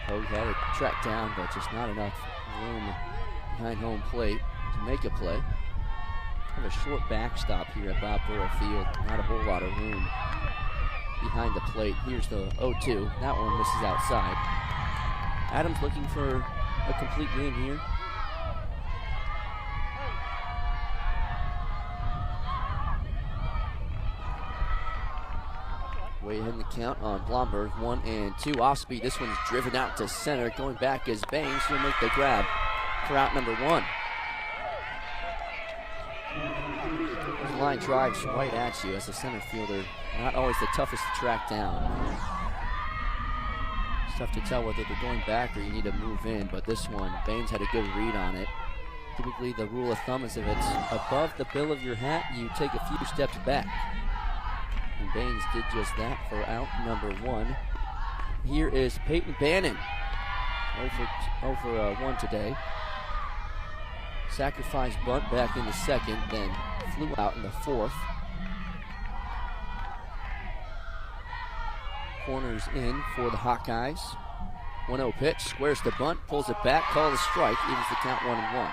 Pogue had it tracked down, but just not enough room behind home plate to make a play. Have a short backstop here at Bob Burrow Field. Not a whole lot of room behind the plate. Here's the 0-2. That one misses outside. Adams looking for a complete game here. Way ahead in the count on Blomberg. 1-2. Off speed. This one's driven out to center. Going back is Baines. He'll make the grab for out number 1. The line drives right at you as a center fielder. Not always the toughest to track down. It's tough to tell whether they're going back or you need to move in, but this one, Baines had a good read on it. Typically the rule of thumb is if it's above the bill of your hat, you take a few steps back. And Baines did just that for out number 1. Here is Peyton Bannon. 0 for 1 today. Sacrifice bunt back in the 2nd, then flew out in the 4th. Corners in for the Hawkeyes. 1-0 pitch, squares the bunt, pulls it back, calls a strike, evens the count 1-1.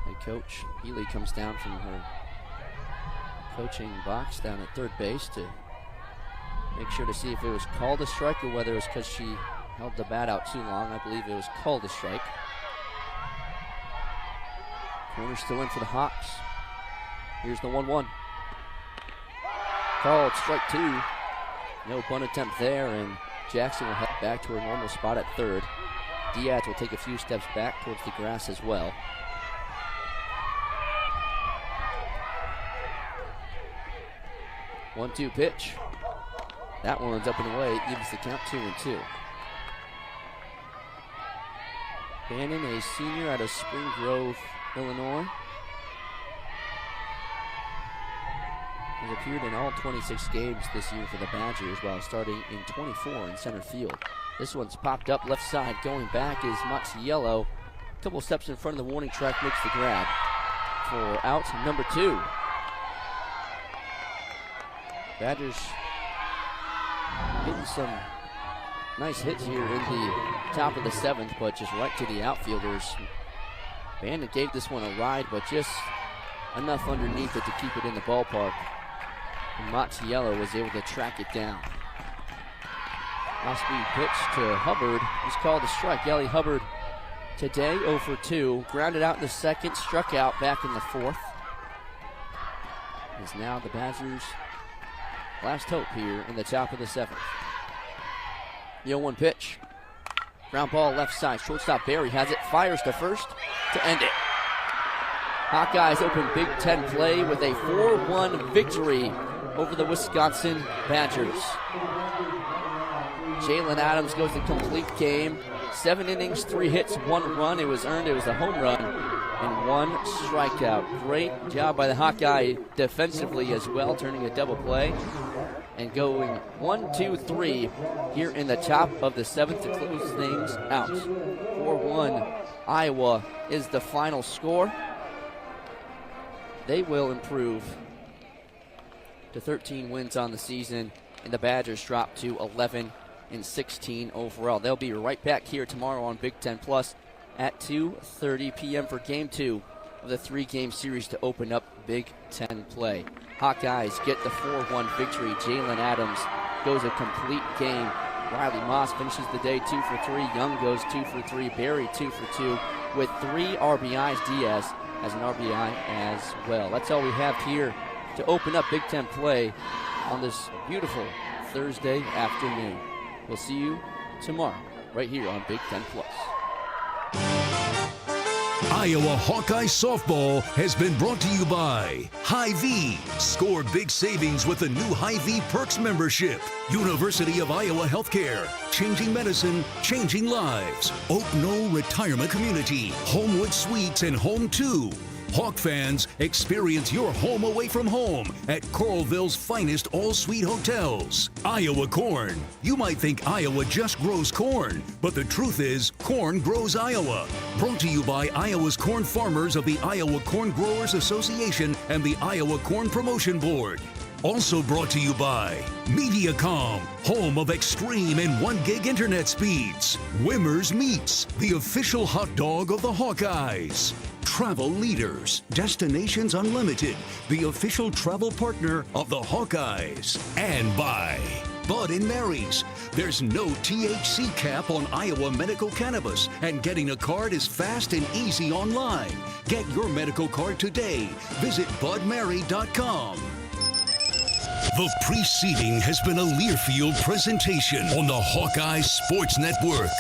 Head coach Healy comes down from her coaching box down at third base to make sure to see if it was called a strike or whether it was because she held the bat out too long. I believe it was called a strike. Corner still in for the Hawks. Here's the 1-1. Called strike 2. No bunt attempt there, and Jackson will head back to her normal spot at third. Diaz will take a few steps back towards the grass as well. One-two pitch. That one's up and away. It gives the count 2-2. Bannon, a senior out of Spring Grove, Illinois, has appeared in all 26 games this year for the Badgers while starting in 24 in center field. This one's popped up left side. Going back is Mazziello. A couple steps in front of the warning track, makes the grab for out number 2. Badgers getting some nice hits here in the top of the 7th, but just right to the outfielders. Bandit gave this one a ride, but just enough underneath it to keep it in the ballpark. And Mazziello was able to track it down. Off-speed pitch to Hubbard. He's called a strike. Ellie Hubbard today 0 for 2. Grounded out in the 2nd, struck out back in the 4th. Is now the Badgers' last hope here in the top of the 7th. The 0-1 pitch. Ground ball left side. Shortstop Barry has it. Fires to first to end it. Hawkeyes open Big Ten play with a 4-1 victory over the Wisconsin Badgers. Jalen Adams goes the complete game. 7 innings, 3 hits, 1 run. It was earned. It was a home run and 1 strikeout. Great job by the Hawkeye defensively as well, turning a double play and going 1-2-3 here in the top of the 7th to close things out. 4-1 Iowa is the final score. They will improve to 13 wins on the season, and the Badgers drop to 11-16 overall. They'll be right back here tomorrow on Big Ten Plus at 2:30 p.m. for Game 2 of the 3-game series to open up Big Ten play. Hawkeyes get the 4-1 victory. Jalen Adams goes a complete game. Riley Moss finishes the day 2 for 3. Young goes 2 for 3. Barry 2 for 2 with 3 RBIs. Diaz has an RBI as well. That's all we have here to open up Big Ten play on this beautiful Thursday afternoon. We'll see you tomorrow right here on Big Ten Plus. Iowa Hawkeye Softball has been brought to you by Hy-Vee. Score big savings with the new Hy-Vee Perks membership. University of Iowa Healthcare. Changing medicine, changing lives. Oak Knoll Retirement Community. Homewood Suites and Home 2. Hawk fans, experience your home away from home at Coralville's finest all-suite hotels. Iowa Corn. You might think Iowa just grows corn, but the truth is, corn grows Iowa. Brought to you by Iowa's corn farmers of the Iowa Corn Growers Association and the Iowa Corn Promotion Board. Also brought to you by Mediacom, home of extreme and 1 gig internet speeds. Wimmer's Meats, the official hot dog of the Hawkeyes. Travel Leaders, Destinations Unlimited, the official travel partner of the Hawkeyes. And by Bud & Mary's. There's no THC cap on Iowa medical cannabis, and getting a card is fast and easy online. Get your medical card today. Visit budmary.com. The preceding has been a Learfield presentation on the Hawkeye Sports Network.